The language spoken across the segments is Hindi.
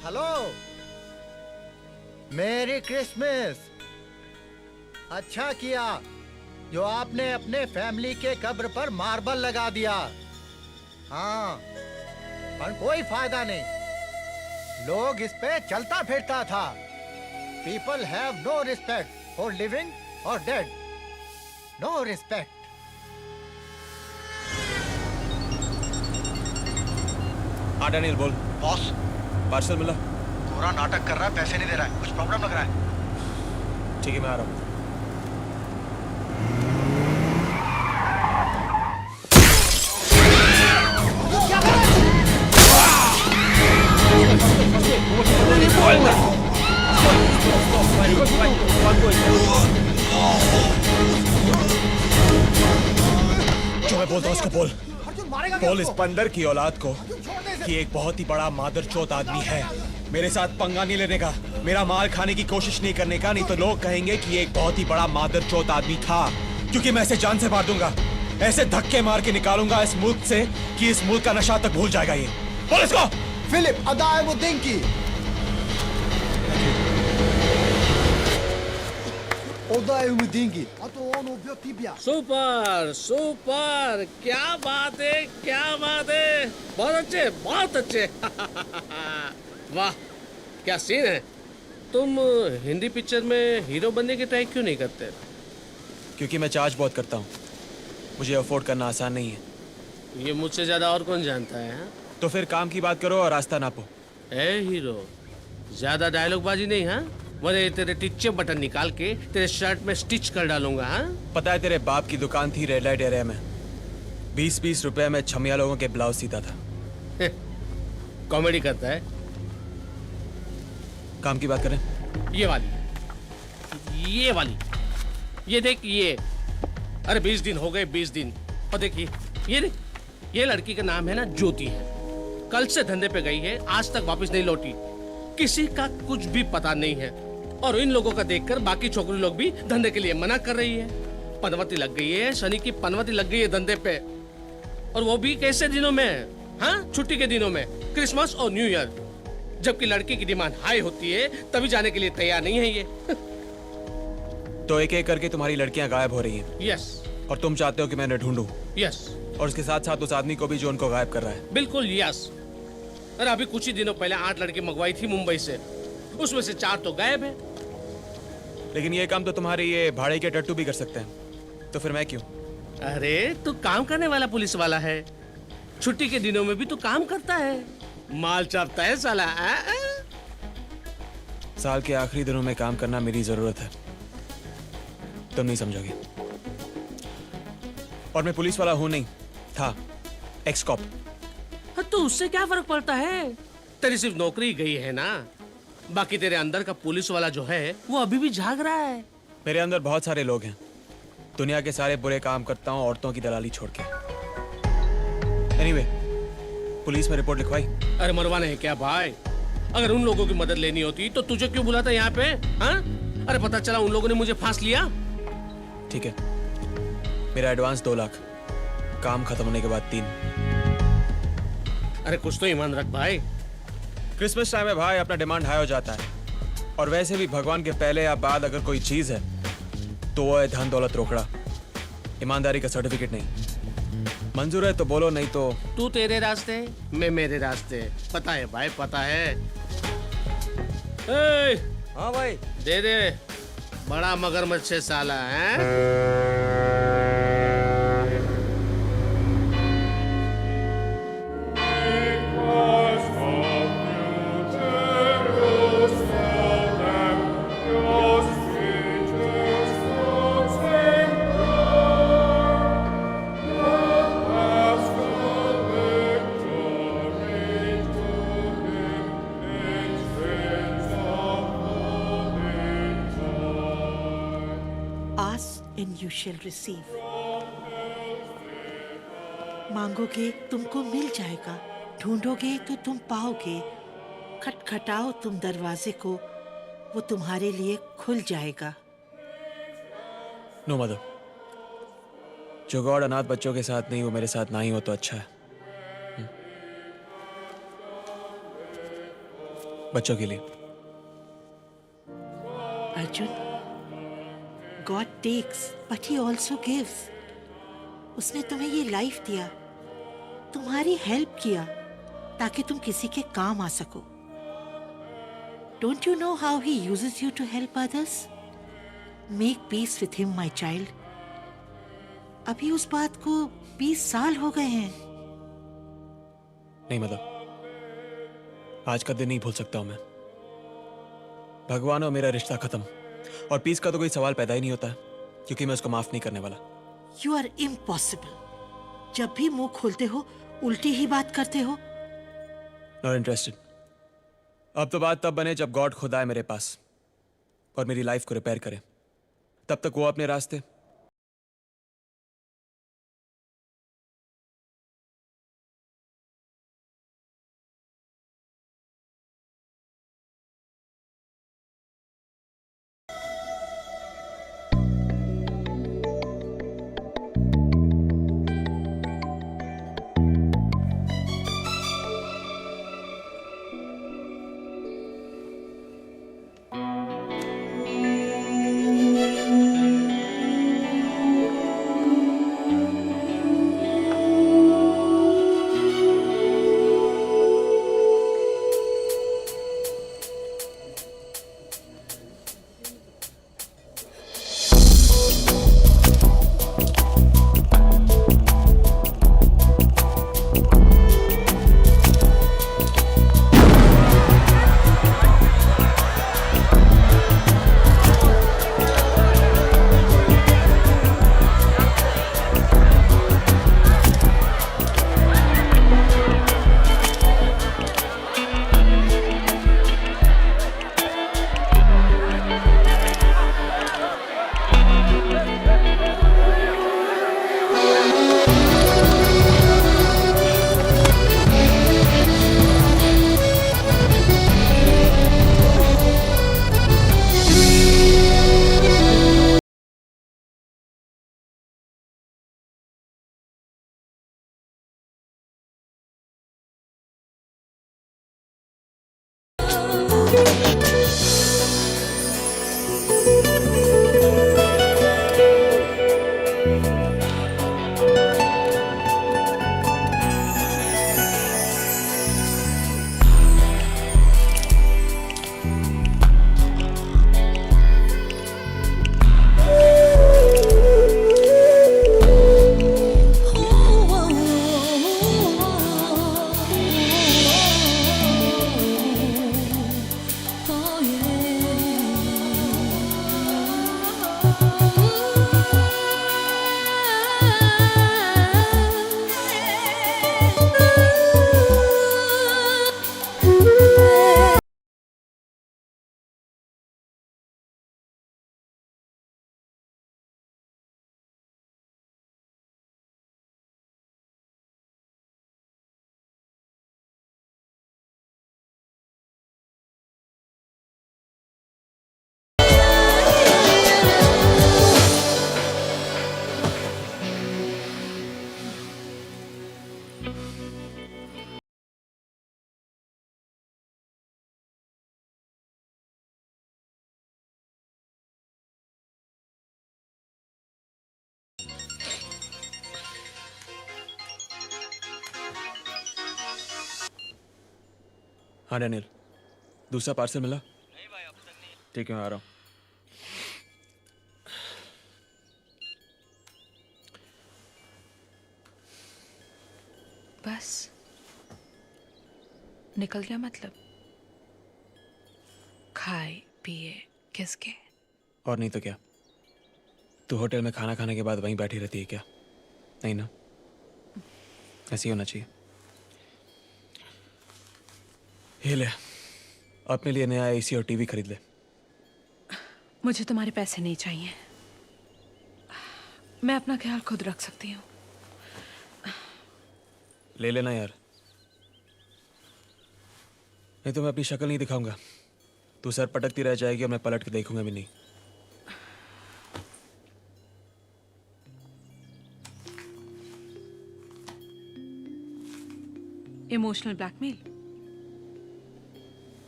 हेलो, मेरी क्रिसमस। अच्छा किया जो आपने अपने फैमिली के कब्र पर मार्बल लगा दिया। हाँ, पर कोई फायदा नहीं। लोग इस पे चलता फिरता था। People have no respect for living और डेड। No respect. हाँ डैनियल बोल। बॉस, पार्सल मिला? पूरा नाटक कर रहा है, पैसे नहीं दे रहा है, कुछ प्रॉब्लम लग रहा है। ठीक है, मैं आ रहा हूँ। जो मैं बोलता हूँ उसको बोल। बोल इस बंदर की औलाद को कि एक बहुत ही बड़ा मादरचोद आदमी है। मेरे साथ पंगा नहीं लेने का, मेरा माल खाने की कोशिश नहीं करने का, नहीं तो लोग कहेंगे कि एक बहुत ही बड़ा मादरचोद आदमी था। क्योंकि मैं ऐसे जान से मार दूंगा, ऐसे धक्के मार के निकालूंगा इस मुल्क से कि इस मुल्क का नशा तक भूल जाएगा ये। बोल इसको। फिलिप, अदा वो देंकी। सुपर सुपर, क्या बात है, क्या बात है, बहुत अच्छे, बहुत अच्छे। वाह, क्या सीन है। तुम हिंदी पिक्चर में हीरो बनने की ट्राई क्यों नहीं करते? क्योंकि मैं चार्ज बहुत करता हूँ, मुझे अफोर्ड करना आसान नहीं है। ये मुझसे ज्यादा और कौन जानता है हा? तो फिर काम की बात करो और रास्ता नापो। ए हीरो, ज्यादा डायलॉग बाजी नहीं, हाँ? वरना तेरे टिच्चे बटन निकाल के तेरे शर्ट में स्टिच कर डालूंगा। हाँ, पता है तेरे बाप की दुकान थी रेड लाइट एरिया में, 20-20 रुपए में छमिया लोगों के ब्लाउज सीता था। कॉमेडी करता है। काम की बात करें? ये वाली, ये वाली, ये देख ये। अरे 20 दिन हो गए, 20 दिन। और देखिए ये देख, ये लड़की का नाम है ना ज्योति है। कल से धंधे पे गई है, आज तक वापस नहीं लौटी। किसी का कुछ भी पता नहीं है। और इन लोगों का देखकर बाकी छोकरी लोग भी धंधे के लिए मना कर रही है। पनवती लग गई है, शनि की पनवती लग गई है धंधे पे। और वो भी कैसे दिनों में? हाँ, छुट्टी के दिनों में, क्रिसमस और न्यू ईयर। जबकि लड़की की डिमांड हाई होती है, तभी जाने के लिए तैयार नहीं है ये। तो एक एक करके तुम्हारी लड़कियां गायब हो रही हैं। यस। और तुम चाहते हो कि मैं ढूंढूं? यस। और उसके साथ साथ उस आदमी को भी जो उनको गायब कर रहा है। बिल्कुल यस। अरे अभी कुछ ही दिनों पहले 8 लड़की मंगवाई थी मुंबई से, उसमें से 4 तो गायब है। लेकिन ये काम तो तुम्हारे ये भाड़े के टट्टू भी कर सकते हैं, तो फिर मैं क्यों? अरे तू काम करने वाला पुलिस वाला है, छुट्टी के दिनों में भी तू काम करता है, माल चापता है साला। साल के आखिरी दिनों में काम करना मेरी जरूरत है, तुम नहीं समझोगे। और मैं पुलिस वाला हूं नहीं, था एक्स कॉप। तो उससे क्या फर्क पड़ता है? तेरी सिर्फ नौकरी गई है ना, बाकी तेरे अंदर का पुलिस वाला जो है वो अभी भी झाग रहा है। मेरे अंदर बहुत सारे लोग हैं, दुनिया के सारे बुरे काम करता हूं औरतों की दलाली छोड़ के। एनीवे, पुलिस में रिपोर्ट लिखवाई? अरे मरवाना है क्या भाई? अगर उन लोगों की मदद लेनी होती तो तुझे क्यों बुलाता यहाँ पे? हाँ? अरे पता चला उन लोगों ने मुझे फांस लिया। ठीक है, मेरा एडवांस 2 लाख, काम खत्म होने के बाद 3। अरे कुछ तो ईमान रख भाई। क्रिसमस टाइम में भाई अपना डिमांड हाई हो जाता है, और वैसे भी भगवान के पहले या बाद अगर कोई चीज है तो वो है धन दौलत रोकड़ा, ईमानदारी का सर्टिफिकेट नहीं। मंजूर है तो बोलो, नहीं तो तू तेरे रास्ते, मैं मेरे रास्ते। पता है भाई, पता है। ए, हाँ भाई। दे दे, बड़ा मगरमच्छ है साला है। and you shall receive. मांगोगे तुमको मिल जाएगा, ढूंढोगे तो तुम पाओगे, खटखटाओ तुम दरवाजे को, वो तुम्हारे लिए खुल जाएगा। नो मदर, जो गॉड अनाथ बच्चों के साथ नहीं वो मेरे साथ ना ही हो तो अच्छा है। बच्चों के लिए। Arjun, God takes but he also gives. उसने तुम्हें ये लाइफ दिया, तुम्हारी हेल्प किया ताकि तुम किसी के काम आ सको। Don't you know how he uses you to help others? Make peace with him my child. अभी उस बात को 20 साल हो गए हैं। नहीं मदर, आज का दिन नहीं भूल सकता हूं मैं। भगवान और मेरा रिश्ता खत्म, और पीस का तो कोई सवाल पैदा ही नहीं होता, क्योंकि मैं उसको माफ नहीं करने वाला। You are impossible. जब भी मुंह खोलते हो उल्टी ही बात करते हो। Not interested. अब तो बात तब बने जब गॉड खुद आए मेरे पास और मेरी लाइफ को रिपेयर करे। तब तक वो अपने रास्ते, हाँ डैनियल, दूसरा पार्सल मिला? नहीं भाई, अब तक नहीं। ठीक है, मैं आ रहा हूँ। बस निकल गया मतलब? खाए पिए किसके? और नहीं तो क्या, तू होटल में खाना खाने के बाद वहीं बैठी रहती है क्या? नहीं ना, ऐसे ही होना चाहिए। ये ले, अपने लिए नया एसी और टीवी खरीद ले। मुझे तुम्हारे पैसे नहीं चाहिए, मैं अपना ख्याल खुद रख सकती हूँ। ले लेना यार, नहीं तो मैं अपनी शक्ल नहीं दिखाऊंगा। तू सर पटकती रह जाएगी और मैं पलट के देखूंगा भी नहीं। Emotional blackmail?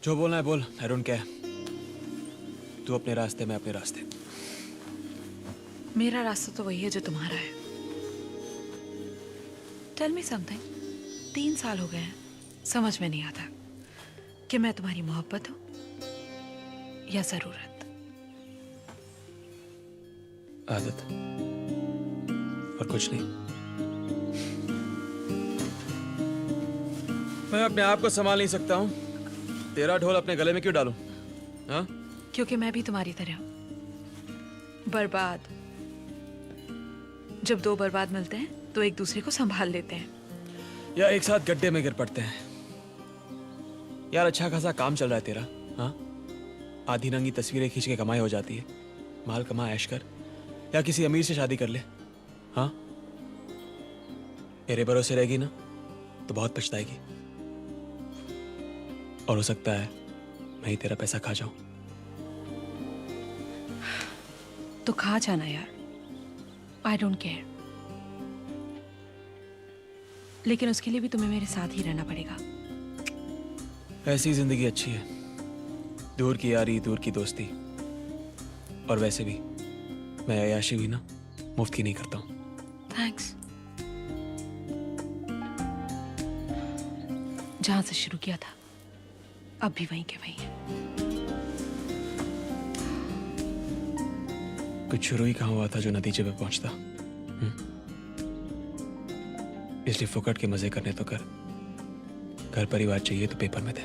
जो बोलना है बोल, आई डोंट केयर। तू अपने रास्ते, मैं अपने रास्ते। मेरा रास्ता तो वही है जो तुम्हारा है। Tell me something. 3 साल हो गए हैं, समझ में नहीं आता कि मैं तुम्हारी मोहब्बत हूं या जरूरत। आदत और कुछ नहीं। मैं अपने आप को संभाल नहीं सकता हूँ, तेरा ढोल अपने गले में क्यों डालूं? हाँ? क्योंकि मैं भी तुम्हारी तरह हूं, बर्बाद। जब 2 बर्बाद मिलते हैं तो एक दूसरे को संभाल लेते हैं, या एक साथ गड्ढे में गिर पड़ते हैं। यार अच्छा खासा काम चल रहा है तेरा, हाँ? आधी नंगी तस्वीरें खींच के कमाई हो जाती है। माल कमा, ऐश कर, या किसी अमीर से शादी कर ले। हाँ, मेरे भरोसे रहेगी ना तो बहुत पछताएगी, और हो सकता है मैं ही तेरा पैसा खा जाऊं। तो खा जाना यार, आई डोंट केयर। लेकिन उसके लिए भी तुम्हें मेरे साथ ही रहना पड़ेगा। ऐसी जिंदगी अच्छी है, दूर की यारी, दूर की दोस्ती। और वैसे भी मैं अय्याशी भी ना मुफ्त की नहीं करता हूं। थैंक्स। जहां से शुरू किया था अब भी वहीं के वहीं है। कुछ शुरू ही कहाँ हुआ था जो नतीजे पे पहुंचता। इसलिए फुकट के मजे करने तो कर, घर परिवार चाहिए तो पेपर में दे।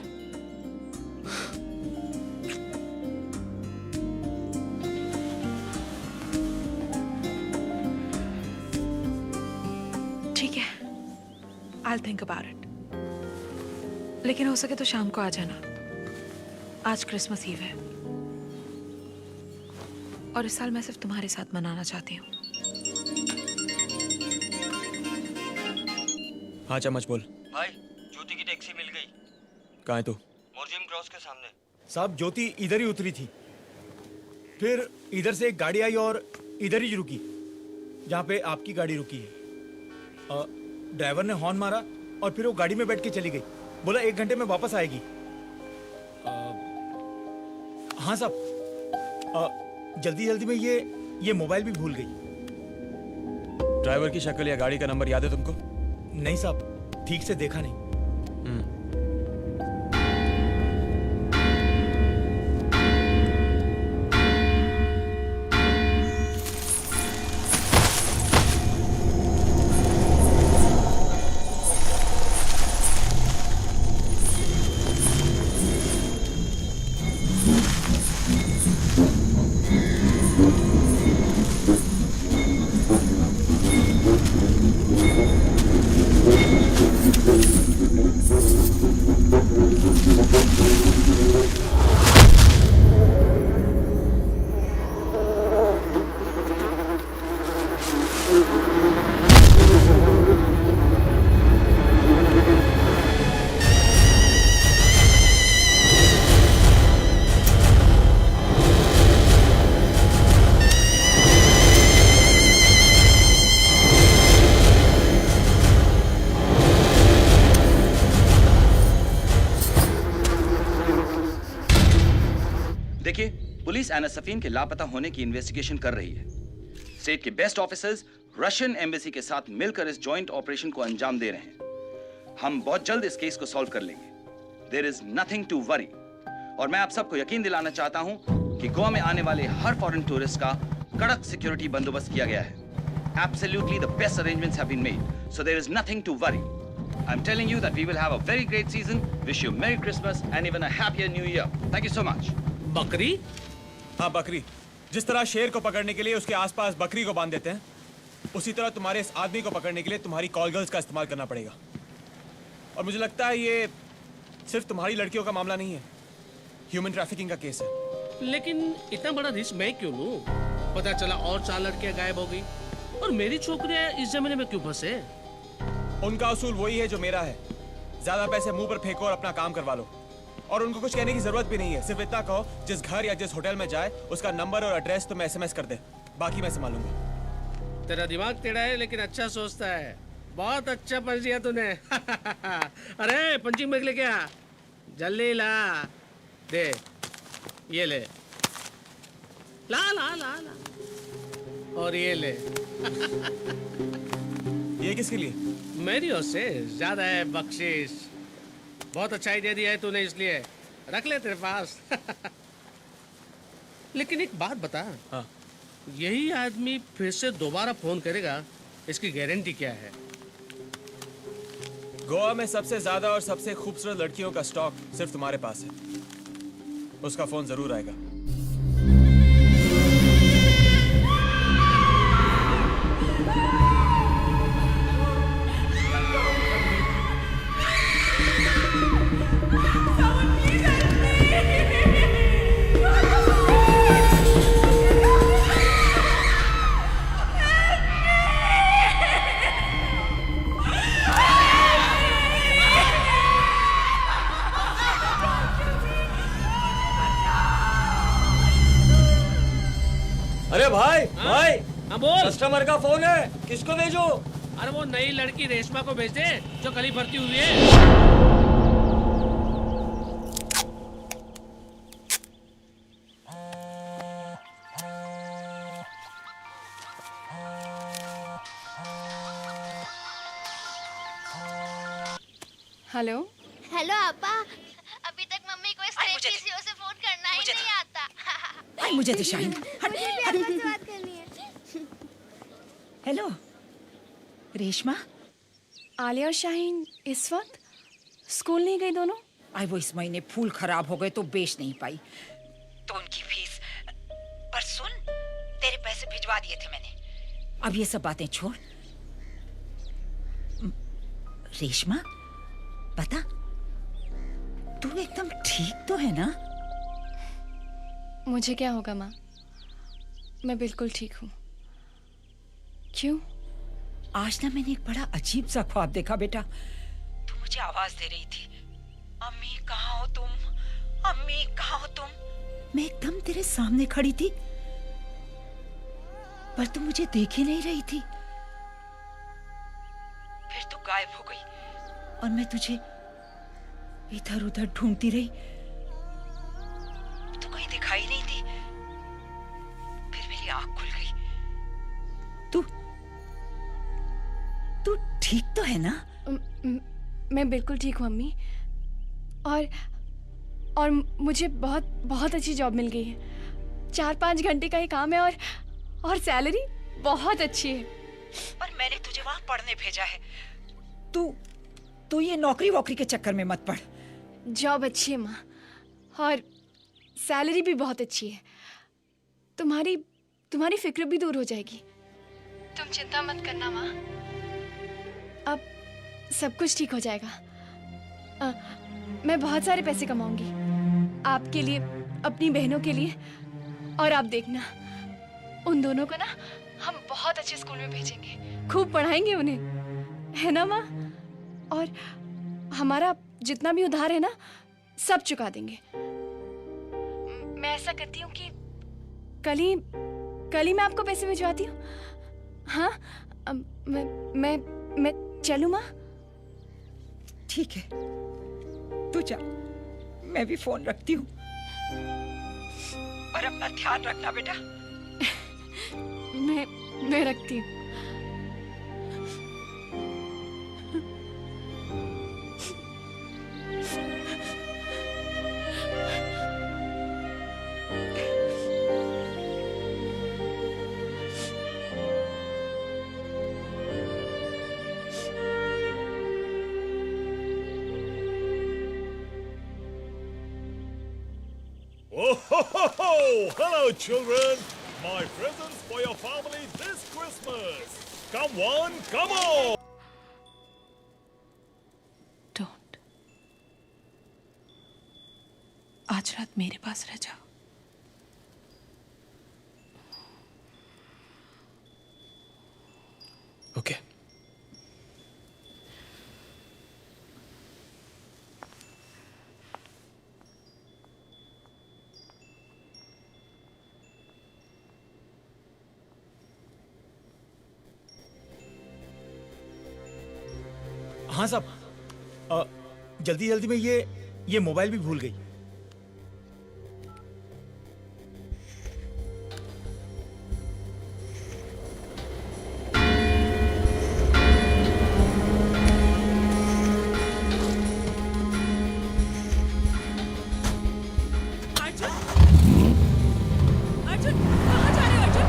ठीक है, I'll think about it। लेकिन हो सके तो शाम को आ जाना। आज क्रिसमस ईव है और इस साल मैं सिर्फ तुम्हारे साथ मनाना चाहती हूँ। हाँ चम्मच बोल। भाई, ज्योति की टैक्सी मिल गई। कहाँ है तू? मोरजिम क्रॉस के सामने। साहब ज्योति इधर ही उतरी थी, फिर इधर से एक गाड़ी आई और इधर ही रुकी, जहाँ पे आपकी गाड़ी रुकी है। ड्राइवर ने हॉर्न मारा और फिर वो गाड़ी में बैठ के चली गई। बोला 1 घंटे में वापस आएगी। हाँ साहब, जल्दी जल्दी में ये मोबाइल भी भूल गई। ड्राइवर की शक्ल या गाड़ी का नंबर याद है तुमको? नहीं साहब, ठीक से देखा नहीं। देखिए, पुलिस एना सफीन के लापता होने की इन्वेस्टिगेशन कर रही है। स्टेट के बेस्ट ऑफिसर्स रशियन एम्बेसी के साथ मिलकर इस जॉइंट ऑपरेशन को अंजाम दे रहे हैं। हम बहुत जल्द इस केस को सॉल्व कर लेंगे। There is nothing to worry. और मैं आप सबको यकीन दिलाना चाहता हूं कि गोवा में आने वाले हर फॉरेन टूरिस्ट का कड़क सिक्योरिटी बंदोबस्त किया गया है। Absolutely the best arrangements have been made, so there is nothing to worry. I'm telling you that we will have a very great season. Wish you Merry Christmas and even a happier New Year. Thank you so much. बकरी? हाँ बकरी। जिस तरह शेर को पकड़ने के लिए उसके आसपास बकरी को बांध देते हैं, उसी तरह तुम्हारे इस आदमी को पकड़ने के लिए तुम्हारी कॉल गर्ल्स का इस्तेमाल करना पड़ेगा। और मुझे लगता है ये सिर्फ तुम्हारी लड़कियों का मामला नहीं है, ह्यूमन ट्रैफिकिंग का केस है। लेकिन इतना बड़ा रिस्क मैं क्यों लूं? पता चला और 4 लड़कियां गायब हो गई और मेरी छोकरियां इस जमाने में क्यों फंसे? उनका असूल वही है जो मेरा है, ज्यादा पैसे मुंह पर फेंको और अपना काम करवा लो। और उनको कुछ कहने की जरूरत भी नहीं है, सिर्फ इतना कहो जिस घर या जिस होटल में जाए उसका नंबर और एड्रेस तुम्हें SMS कर दे, बाकी मैं संभालूंगा। तेरा दिमाग टेढ़ा है लेकिन अच्छा सोचता है। बहुत अच्छा पंच दिया तूने। अरे पंचिंग बैग लेके आ, जल्दी ला। दे, ये ले। ला ला ला ला। और ये ले। ये किसके लिए? मेरी ओर से ज्यादा है बख्शिश। बहुत अच्छा आइडिया दिया है तूने, इसलिए रख ले तेरे पास। लेकिन एक बात बता, हाँ। यही आदमी फिर से दोबारा फोन करेगा, इसकी गारंटी क्या है? गोवा में सबसे ज्यादा और सबसे खूबसूरत लड़कियों का स्टॉक सिर्फ तुम्हारे पास है, उसका फोन जरूर आएगा। अरे भाई भाई, हाँ बोल। कस्टमर का फोन है, किसको भेजो? अरे वो नई लड़की रेशमा को भेज दे जो कल ही भर्ती हुई है। हेलो हेलो आपा, अभी तक मम्मी को स्ट्रेट पीसीओ से फोन करना ही नहीं आता। आई मुझे तो शाहीन। मुझे भी आपसे बात करनी है। हेलो रेशमा। आलिया और शाहीन इस वक्त स्कूल नहीं गई दोनों? आई वो इस महीने फूल खराब हो गए तो बेच नहीं पाई, तो उनकी फीस। पर सुन, तेरे पैसे भिजवा दिए थे मैंने। अब ये सब बातें छोड़। रेशमा बता, तू एकदम ठीक तो है ना? मुझे क्या होगा माँ, मैं बिल्कुल ठीक हूँ। क्यों? आज ना मैंने एक बड़ा अजीब सा ख्वाब देखा बेटा। तू मुझे आवाज दे रही थी, अम्मी कहाँ हो तुम, अम्मी कहाँ हो तुम। मैं एकदम तेरे सामने खड़ी थी, पर तू मुझे देख ही नहीं रही थी। फिर तू गायब हो गई और मैं तुझे इधर उधर ढूंढती रही, तू कहीं दिखाई नहीं दी। फिर मेरी आंख खुल गई। तू ठीक तो है ना? मैं बिल्कुल ठीक हूँ अम्मी। और मुझे बहुत बहुत अच्छी जॉब मिल गई है। 4-5 घंटे का ही काम है और सैलरी बहुत अच्छी है। पर मैंने तुझे वहां पढ़ने भेजा है। तू ये नौकरी वोकरी के चक्कर में मत पड़। जॉब अच्छी है माँ, और सैलरी भी बहुत अच्छी है। तुम्हारी फिक्र भी दूर हो जाएगी। तुम चिंता मत करना माँ, अब सब कुछ ठीक हो जाएगा। मैं बहुत सारे पैसे कमाऊंगी आपके लिए, अपनी बहनों के लिए। और आप देखना, उन दोनों को ना हम बहुत अच्छे स्कूल में भेजेंगे, खूब पढ़ाएंगे उन्हें, है ना माँ? और हमारा जितना भी उधार है ना, सब चुका देंगे। मैं ऐसा करती हूँ कि कल ही मैं आपको पैसे भिजवाती हूँ। हाँ, मैं चलूँ माँ? ठीक है, तू जा, मैं भी फोन रखती हूँ। और अपना ध्यान रखना बेटा। मैं रखती हूँ। Oh, ho, ho, ho! Hello, children! My presents for your family this Christmas! Come on, come on! Don't, आज रात मेरे पास रह जाओ। ओके। हाँ साहब, जल्दी जल्दी में ये मोबाइल भी भूल गई। अर्जुन, कहाँ जा रहे हो अर्जुन?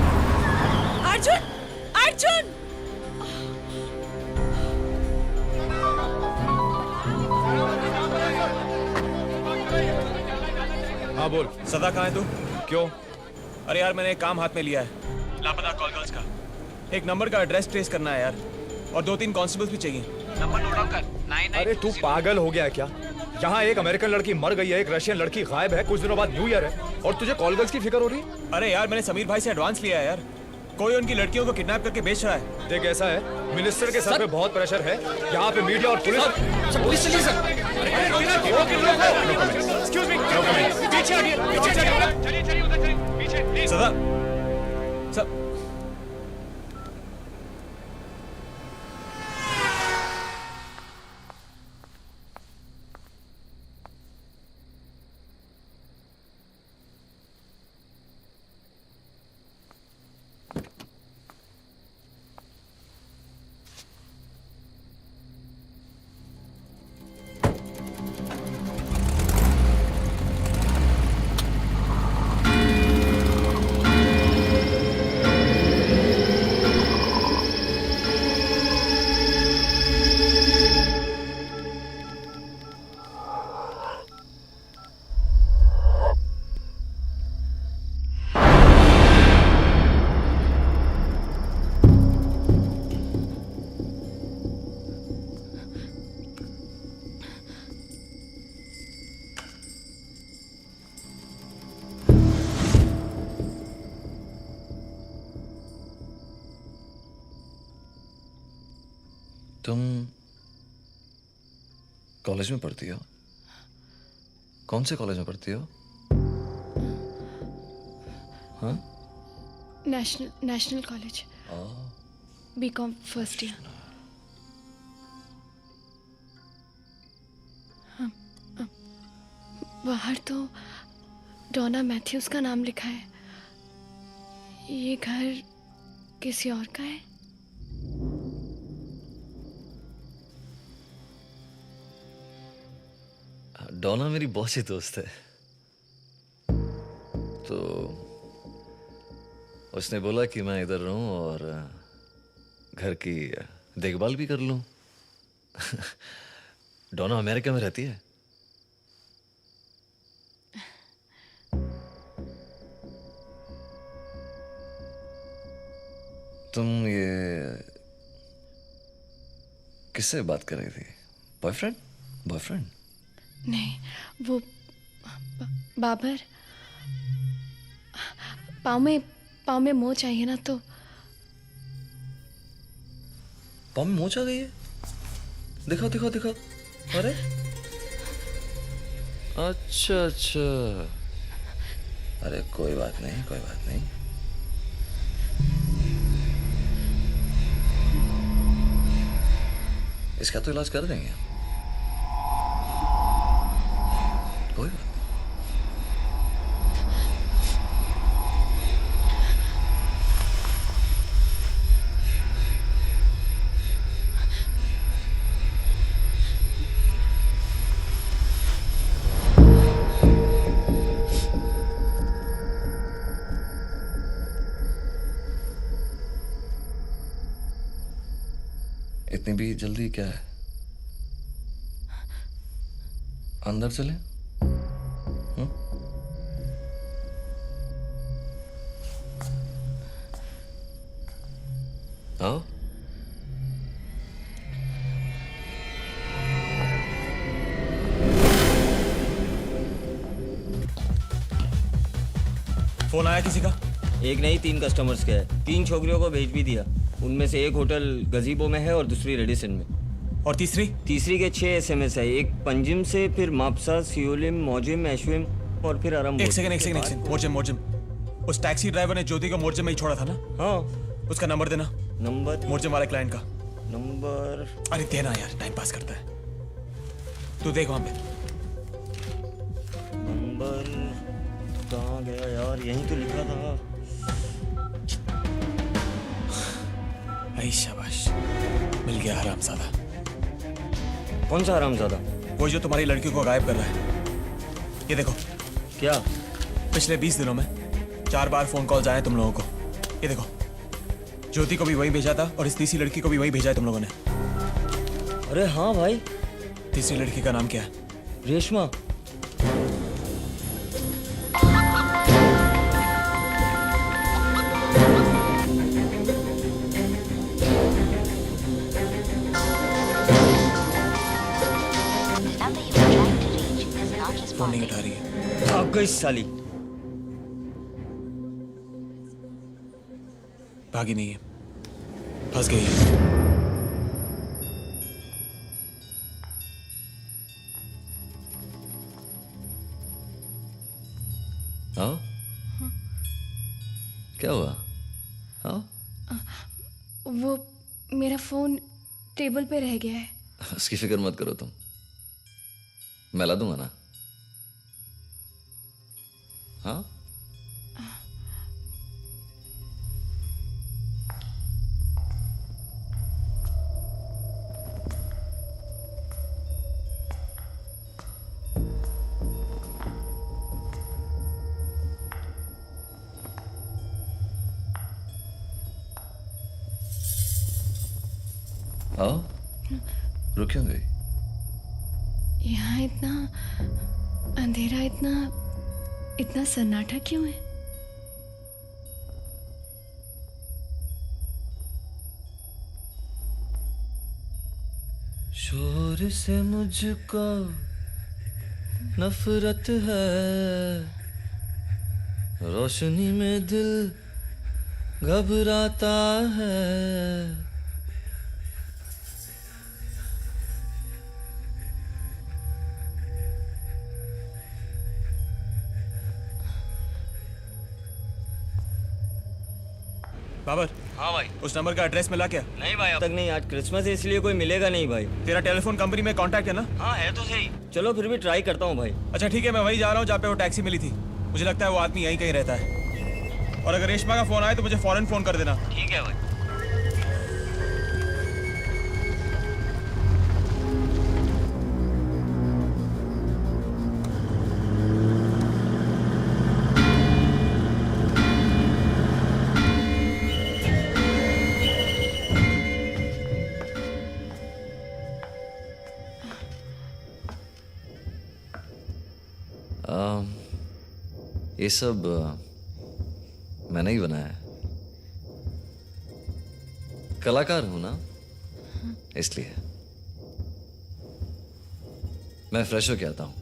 अर्जुन, अर्जुन! हाँ बोल। सदा कहाँ है तू? क्यों? अरे यार, मैंने एक काम हाथ में लिया है। लापता कॉल गर्ल्स का एक नंबर का एड्रेस ट्रेस करना है यार, और 2-3 कांस्टेबल्स भी चाहिए। नंबर नोट डाउन कर। अरे तू पागल हो गया है क्या? यहाँ एक अमेरिकन लड़की मर गई है, एक रशियन लड़की गायब है, कुछ दिनों बाद न्यू ईयर है और तुझे कॉल गर्ल्स की फिक्र हो रही है? अरे यार, मैंने समीर भाई से एडवांस लिया है यार। कोई उनकी लड़कियों को किडनैप करके बेच रहा है। देख, ऐसा है, मिनिस्टर के सर पे बहुत प्रेशर है, यहाँ पे मीडिया और पुलिस। पुलिस चलिए सर। एक्सक्यूज मी, पीछे हटिए, पीछे हटिए। चलिए चलिए उधर चलिए, पीछे प्लीज। सदा सब तुम कॉलेज में पढ़ती हो? कौन से कॉलेज में पढ़ती हो? हाँ? National college, BCom first year. बाहर तो डोना मैथ्यूज का नाम लिखा है। ये घर किसी और का है? डोना मेरी बहुत सी दोस्त है, तो उसने बोला कि मैं इधर रहूं और घर की देखभाल भी कर लूं। डोना अमेरिका में रहती है। तुम ये किससे बात कर रही थी? बॉयफ्रेंड? बॉयफ्रेंड? नहीं, वो बाबर, पाँव में मोच आई है ना, तो पाँव में मोच आ गई है? दिखाओ दिखाओ दिखाओ। अरे अच्छा अच्छा, अरे कोई बात नहीं, कोई बात नहीं। इसका तो इलाज कर देंगे, कोई बात नहीं। इतनी भी जल्दी क्या है? अंदर चले? फोन आया किसी का? एक नहीं 3 कस्टमर्स के है। 3 छोकरियों को भेज भी दिया। उनमें से एक होटल गजीबो में है और दूसरी रेडिसन में। और तीसरी? तीसरी के 6 SMS है। एक पंजिम से, फिर मापसा, सियोलिम, मोजिम, एशविम और फिर आराम। एक सेकंड। मोर्जिम। उस टैक्सी ड्राइवर ने ज्योति को मोर्जिम में ही छोड़ा था ना? हाँ। उसका नंबर देना। नंबर? मोर्जिम वाले क्लाइंट का नंबर। अरे देना यार, टाइम पास करता है। तू देख वहां पे नंबर कहाँ गया यार? यहीं तो लिखा था। आई शाबाश, मिल गया हरामजादा। कौन सा हरामजादा? वो जो तुम्हारी लड़की को गायब कर रहा है। ये देखो। क्या? पिछले 20 दिनों में 4 बार फोन कॉल्स आए तुम लोगों को। ये देखो, ज्योति को भी वही भेजा था और इस तीसरी लड़की को भी वही भेजा है तुम लोगों ने। अरे हाँ भाई। तीसरी लड़की का नाम क्या है? रेशमा। फोन नहीं उठा रही है। भाग गई साली। भागी नहीं है, फंस गई है। हाँ? क्या हुआ? हाँ? वो मेरा फोन टेबल पे रह गया है। उसकी फिक्र मत करो तुम, मैं ला दूंगा ना। हाँ? आओ, रुक क्यों गई? यहाँ इतना अंधेरा, इतना सन्नाटा क्यों है? शोर से मुझको नफरत है, रोशनी में दिल घबराता है। बाबर। हाँ भाई। उस नंबर का एड्रेस मिला क्या? नहीं भाई, अब तक नहीं। आज क्रिसमस है इसलिए कोई मिलेगा नहीं भाई। तेरा टेलीफोन कंपनी में कांटेक्ट है ना? हाँ है तो सही। चलो फिर भी ट्राई करता हूँ भाई। अच्छा ठीक है, मैं वहीं जा रहा हूँ जहाँ पे वो टैक्सी मिली थी। मुझे लगता है वो आदमी यहीं कहीं रहता है। और अगर रेशमा का फोन आए तो मुझे फौरन फोन कर देना। ठीक है भाई। ये सब मैंने ही बनाया है। कलाकार हूं ना, इसलिए। मैं फ्रेश होके आता हूं।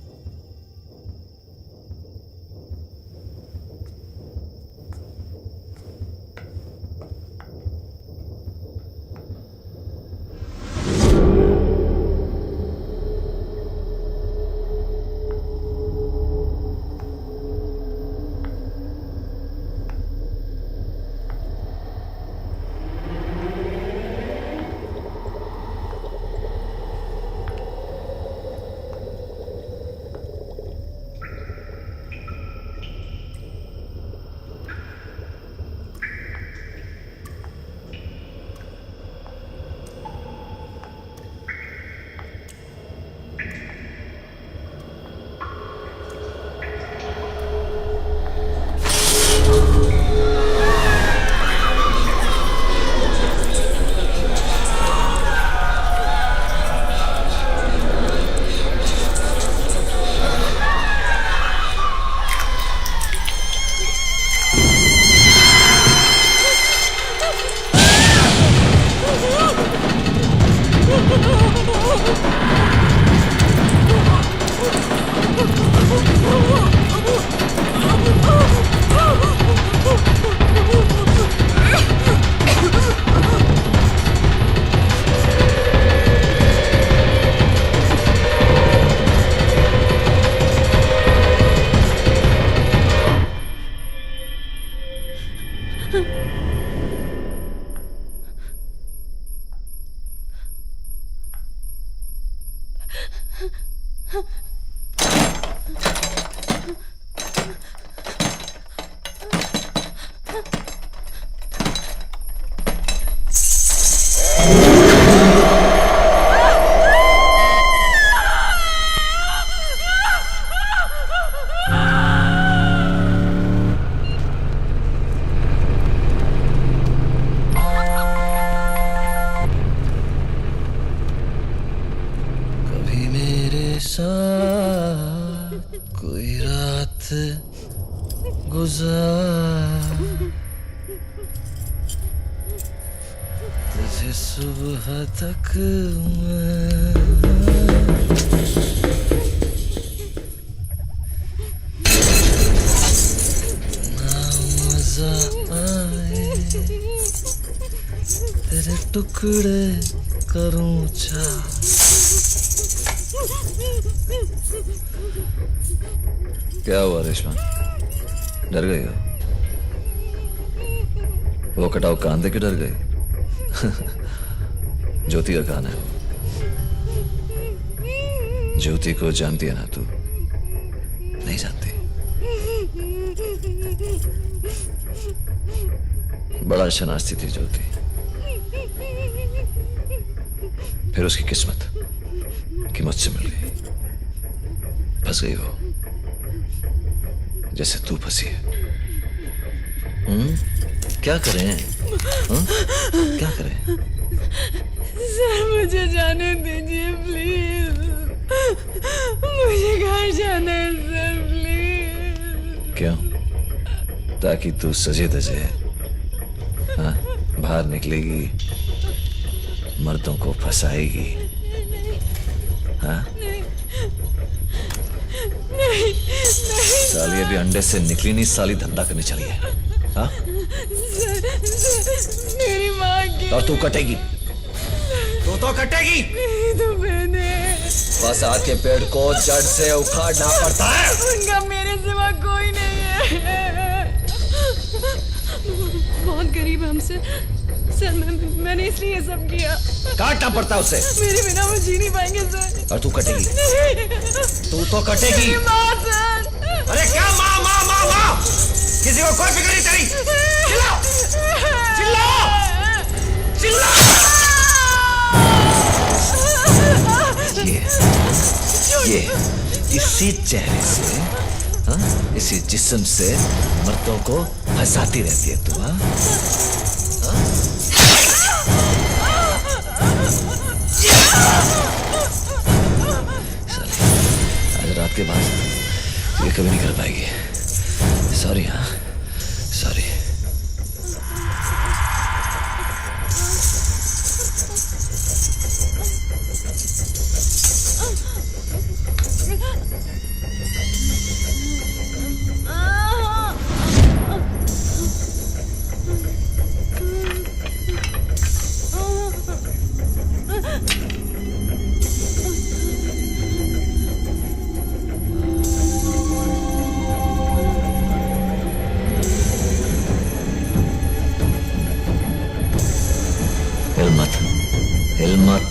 कभी मेरे साथ कोई रात गुजार, तुझे सुबह तक ना मजा आए, तेरे टुकड़े करूं चाह। क्या हुआ रेशमा, डर गई हो? वो कटाव कान दे के डर गई? ज्योति का कान है। ज्योति को जानती है ना तू? नहीं जानती? बड़ा शनास्ती थी ज्योति, फिर उसकी किस्मत कि मुझसे मिल गई। फंस गई वो, जैसे तू फंसी है। क्या करें? क्या करें? सर मुझे जाने दीजिए प्लीज, मुझे घर जाना है सर प्लीज। क्यों? ताकि तू सजे धजे बाहर निकलेगी, मर्दों को फंसाएगी। हाँ? नहीं, साली अभी अंडे से निकली नहीं, साली धंधा करने चली है। हाँ? मेरी माँ की। और तू कटेगी, तू तो कटेगी। तो मैंने बस आके पेड़ को जड़ से उखाड़ना पड़ता है। उनका मेरे सिवा कोई नहीं है। बहुत गरीब है हमसे सर, मैंने इसलिए ये सब किया। काटना पड़ता उसे। मेरे बिना वो जी नहीं पाएंगे सर। और तू कटेगी, तू तो कटेगी। मेरी माँ सर। अरे क्या माँ माँ माँ माँ, किसी को कोई फिक्र नहीं तेरी। चिल्लाओ चिल्लाओ चिल्लाओ। ये इसी चेहरे से, हाँ, इसी जिस्म से मर्दों को हंसाती रहती है तू। हाँ? आज रात के बाद ये कभी नहीं कर पाएगी। सॉरी। हाँ सॉरी। हिल मत।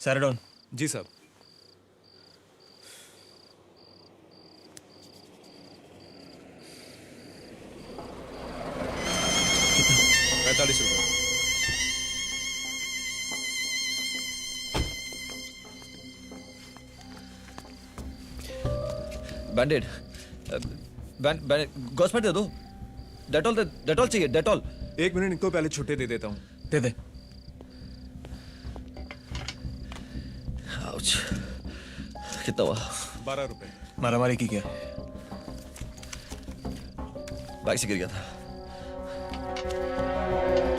सैराडोन। जी साहब। कितना? 45 रुपये। बैंडेड, गॉस्पेट दे दो। डेटॉल चाहिए, डेटॉल। 1 मिनट, इनको पहले छुट्टे दे देता हूँ। दे दे। कितना हुआ? 12 रुपए। मारामारी की क्या? बाइक से गिर गया था।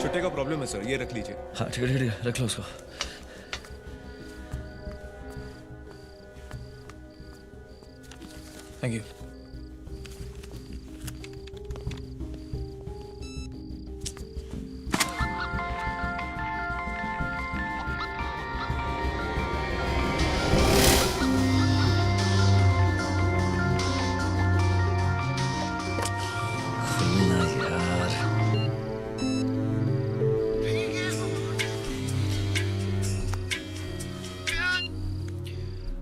छुट्टे का प्रॉब्लम है सर, ये रख लीजिए। हाँ ठीक है, रख लो उसको। Thank you.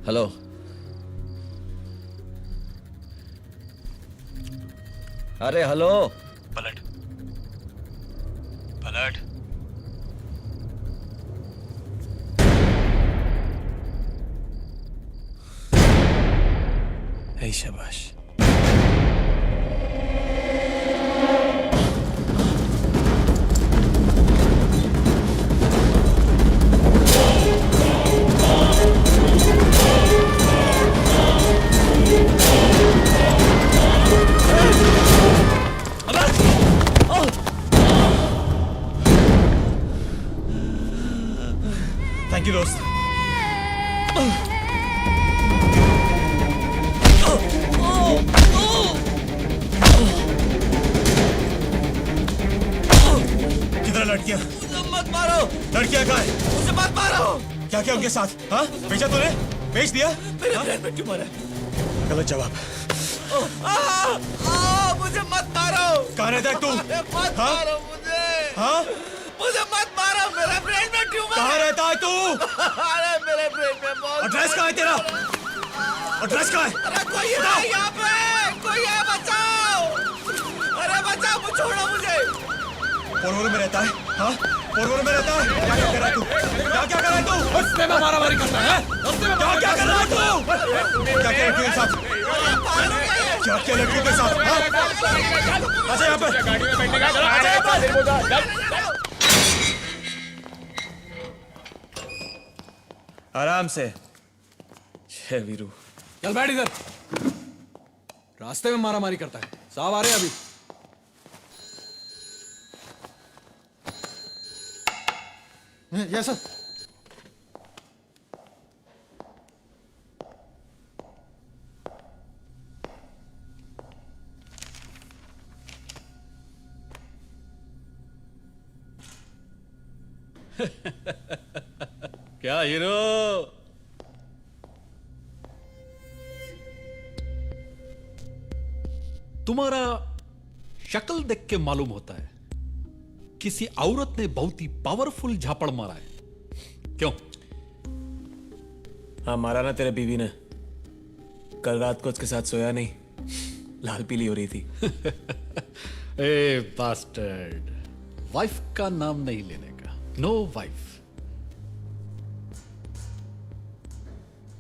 हेलो, अरे हेलो। पलट पलट। हे शाबाश। थैंक यू दोस्त। किधर लड़कियां? मत मारो। लड़कियां कहाँ है? उसे मत मारो। क्या क्या उनके साथ? हाँ, बेचा तूने? बेच दिया? मेरे ब्रेन में ट्यूमर है। गलत जवाब। मुझे मत मारो। कहाँ रहता है तू? मत मारो मुझे। हाँ? मुझे मत मारो, मेरे ब्रेन में ट्यूमर। कहाँ रहता है तू? अरे मेरे ब्रेन में बहुत। एड्रेस कहाँ है तेरा? एड्रेस कहाँ है? अरे कोई है यहाँ पे, कोई है, बचाओ। अरे बचाओ, छोड़ो मुझे। पोरवोरो में रहता है? हाँ? पोरवोरो में रहता है? क्या क्या कर रहा है तू? क्या क्या कर रहा है तू? रस्ते में मारामारी करता है? रस्ते में क्या क्या कर रहा है तू? क्या क्या लड़कियों के साथ? क्या क्या लड़कियों के साथ? हाँ? आजा यहाँ पे। गाड़ी में बैठने का। आजा यहाँ पे। आराम से। छह वीरू। चल बैठ इधर। रास्ते में मारामारी करता है। साहब आ रहे हैं अभी। Yes sir. क्या हीरो? तुम्हारा शक्ल देख के मालूम होता है किसी औरत ने बहुत ही पावरफुल झापड़ मारा है। क्यों? हाँ, मारा ना तेरे बीवी ने। कल रात को उसके साथ सोया नहीं, लाल पीली हो रही थी। ए बास्टर्ड, वाइफ का नाम नहीं लेने का। No wife.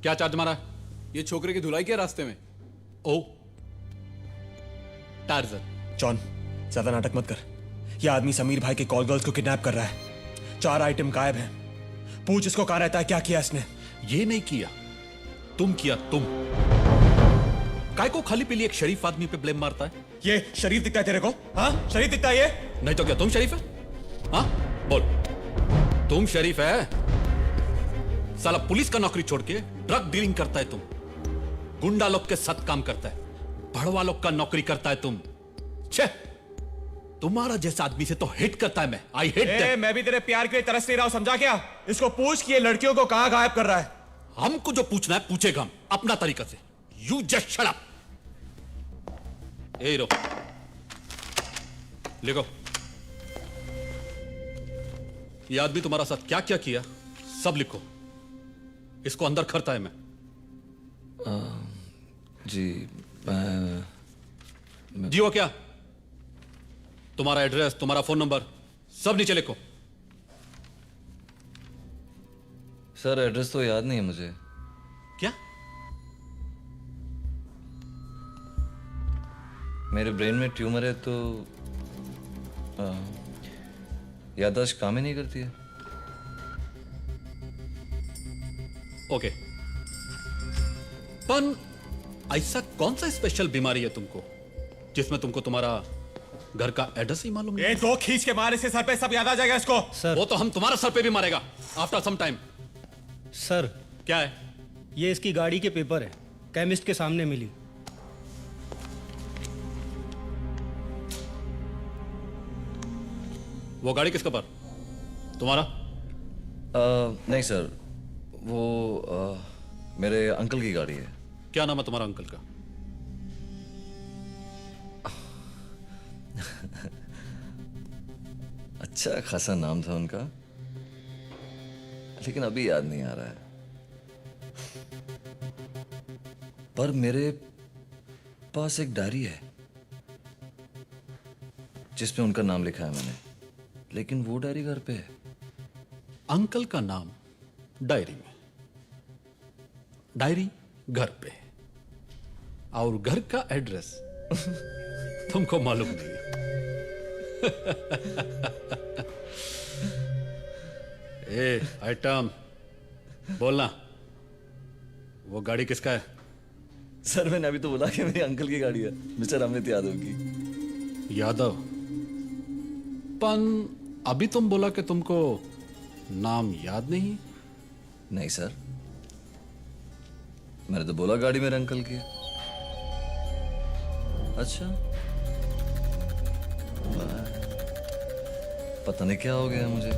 क्या चार्ज मारा? ये छोकरे की धुलाई के रास्ते में। ओ टार्जन। जॉन, ज्यादा नाटक मत कर। यह आदमी समीर भाई के कॉल गर्ल्स को किडनैप कर रहा है। 4 आइटम गायब हैं। पूछ इसको कहाँ रहता है, क्या किया इसने? ये नहीं किया, तुम किया। तुम काय को खाली पीली एक शरीफ आदमी पे ब्लेम मारता है? ये शरीफ दिखता है तेरे को? हाँ, शरीफ दिखता है ये? नहीं तो क्या तुम शरीफ है? हाँ बोल। तुम शरीफ है? साला पुलिस का नौकरी छोड़ के ड्रग डीलिंग करता है तुम, गुंडा लोग के साथ काम करता है, भड़वा लोग का नौकरी करता है तुम। छे, तुम्हारा जैसा आदमी से तो हिट करता है मैं। I hit. मैं भी तेरे प्यार के लिए तरस नहीं रहा हूं, समझा क्या? इसको पूछ कि ये लड़कियों को कहां गायब कर रहा है। हमको जो पूछना है पूछेगा हम अपना तरीका से। You just shut up. ए रो, लिखो। ये आदमी तुम्हारा साथ क्या क्या किया सब लिखो। इसको अंदर करता है मैं। जी जी वो क्या? तुम्हारा एड्रेस, तुम्हारा फोन नंबर सब नीचे लिखो। सर एड्रेस तो याद नहीं है मुझे। क्या? मेरे ब्रेन में ट्यूमर है तो याददाश्त काम ही नहीं करती है। ओके, पर ऐसा कौन सा स्पेशल बीमारी है तुमको जिसमें तुमको तुम्हारा घर का एड्रेस ही मालूम नहीं? दो खींच के मारे से सर पे सब याद आ जाएगा इसको। सर वो तो हम तुम्हारा सर पे भी मारेगा आफ्टर सम टाइम। सर क्या है? ये इसकी गाड़ी के पेपर है, केमिस्ट के सामने मिली। वो गाड़ी किसका पर? तुम्हारा? नहीं सर, वो मेरे अंकल की गाड़ी है। क्या नाम है तुम्हारा अंकल का? अच्छा खासा नाम था उनका, लेकिन अभी याद नहीं आ रहा है। पर मेरे पास एक डायरी है जिसमें उनका नाम लिखा है मैंने, लेकिन वो डायरी घर पे है। अंकल का नाम डायरी में, डायरी घर पे, और घर का एड्रेस तुमको मालूम नहीं। ए आइटम बोलना, वो गाड़ी किसका है? सर मैंने अभी तो बोला कि मेरे अंकल की गाड़ी है, मिस्टर अमित यादव की। यादव? पन अभी तुम बोला कि तुमको नाम याद नहीं। नहीं सर, मैंने तो बोला गाड़ी मेरे अंकल की है। अच्छा, पता नहीं क्या हो गया मुझे।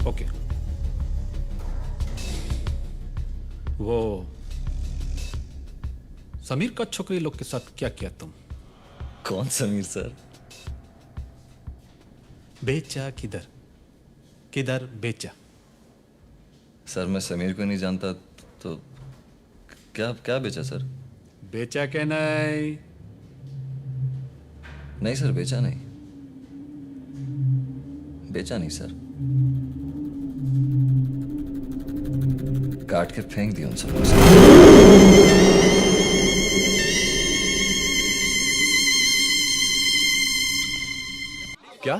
ओके, वो समीर का छोकरी लोग के साथ क्या किया तुम? कौन समीर सर? बेचा किधर किधर बेचा? सर मैं समीर को नहीं जानता तो क्या क्या बेचा सर? बेचा के नहीं? नहीं सर, बेचा नहीं, बेचा नहीं सर, काट के फेंक दिया उन सब लोगों से। क्या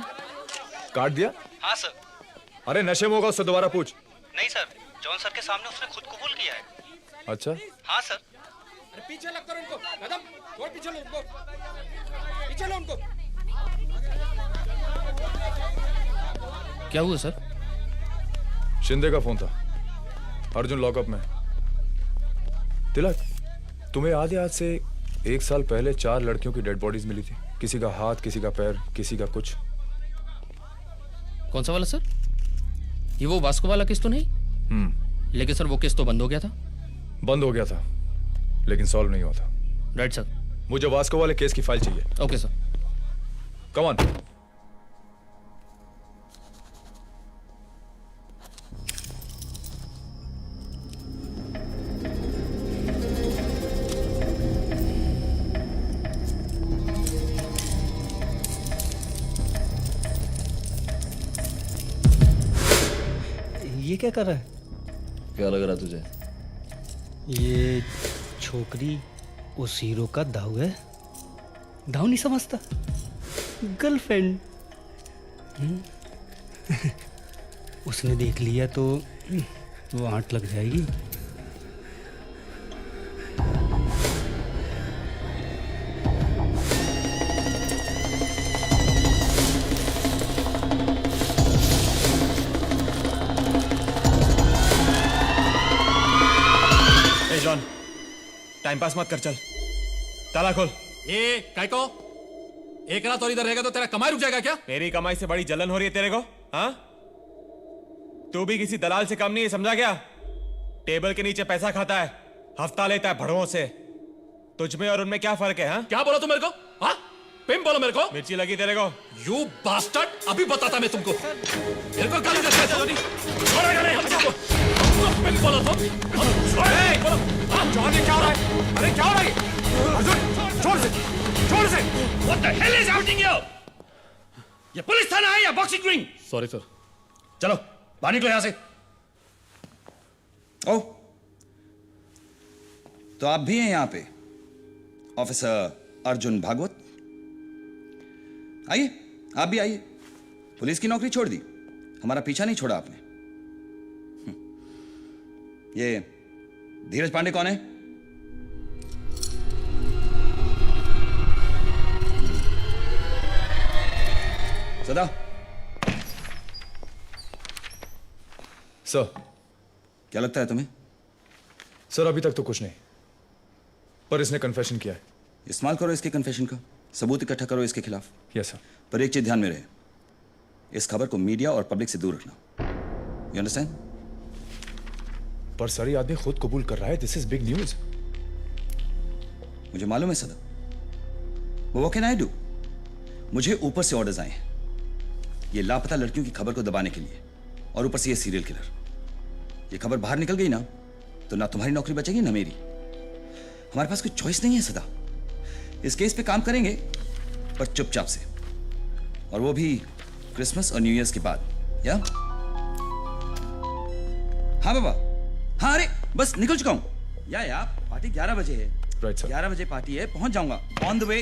काट दिया? हाँ सर। अरे नशे में होगा, उससे दोबारा पूछ। नहीं सर, जॉन सर के सामने उसने खुद कबूल किया है। अच्छा, हाँ सर। अरे पीछे लगता रहो उनको, कदम थोड़ा पीछे लो उनको, पीछे लो उनको। क्या हुआ सर? शिंदे का फोन था, अर्जुन लॉकअप में। तिलक, तुम्हें याद है आज से 1 साल पहले 4 लड़कियों की डेड बॉडीज मिली थी, किसी का हाथ, किसी का पैर, किसी का कुछ। कौन सा वाला सर? ये वो वास्को वाला केस तो नहीं? लेकिन सर वो केस तो बंद हो गया था। बंद हो गया था लेकिन सॉल्व नहीं हुआ था। Right sir. मुझे वास्को वाले केस की फाइल चाहिए। Okay sir. Come on. ये क्या कर रहा है? क्या लग रहा तुझे? ये छोकरी उस हीरो का दाऊ है। दाऊ नहीं समझता, गर्लफ्रेंड। उसने देख लिया तो वो आंट लग जाएगी। जॉन, टाइम पास मत कर, चल ताला खोल। ये काय को एक रात और इधर रहेगा तो तेरा कमाई रुक जाएगा क्या? मेरी कमाई से बड़ी जलन हो रही है तेरे को? हाँ, तू भी किसी दलाल से कम नहीं है, समझा क्या? टेबल के नीचे पैसा खाता है, हफ्ता लेता है भड़वों से। तुझ में और उनमें क्या फर्क है? हाँ, क्या बोला तू मेरे को? हाँ, पिम बोलो मेरे को। मिर्ची लगी तेरे को? यू बास्टर्ड, अभी बताता मैं तुमको। मेरे को गाली देता है जॉनी। छोड़ेगा नहीं हम तुमको। पिम बोलो तुम। जॉन, ये क्या हो रहा है? अरे क्या हो रहा है? अर्जुन, छोड़ से, छोड़ से। What the hell is happening here? ये पुलिस थाना है या बॉक्सिंग रिंग? Sorry sir. चलो बाहर निकलो यहां से। ओ, तो आप भी हैं यहां पे, ऑफिसर अर्जुन भागवत? आइए, आप भी आइए। पुलिस की नौकरी छोड़ दी, हमारा पीछा नहीं छोड़ा आपने। ये धीरज पांडे कौन है? सदा। सर, क्या लगता है तुम्हें? सर अभी तक तो कुछ नहीं, पर इसने कन्फेशन किया है। इस्तेमाल करो इसके कन्फेशन का, सबूत इकट्ठा करो इसके खिलाफ। Yes sir. पर एक चीज ध्यान में रहे, इस खबर को मीडिया और पब्लिक से दूर रखना। You understand? पर सर ये आदमी खुद कबूल कर रहा है, दिस इज बिग न्यूज। मुझे मालूम है सदा, वो व्हाट कैन आई डू? मुझे ऊपर से ऑर्डर्स आए हैं ये लापता लड़कियों की खबर को दबाने के लिए, और ऊपर से ये सीरियल किलर। ये खबर बाहर निकल गई ना तो ना तुम्हारी नौकरी बचेगी ना मेरी। हमारे पास कोई चॉइस नहीं है सदा। इस केस पे काम करेंगे पर चुपचाप से, और वो भी क्रिसमस और न्यू ईयर्स के बाद। या हाँ बाबा, हाँ, अरे बस निकल चुका हूं। या पार्टी 11 बजे है। Right sir. 11 बजे पार्टी है, पहुंच जाऊंगा ऑन द वे।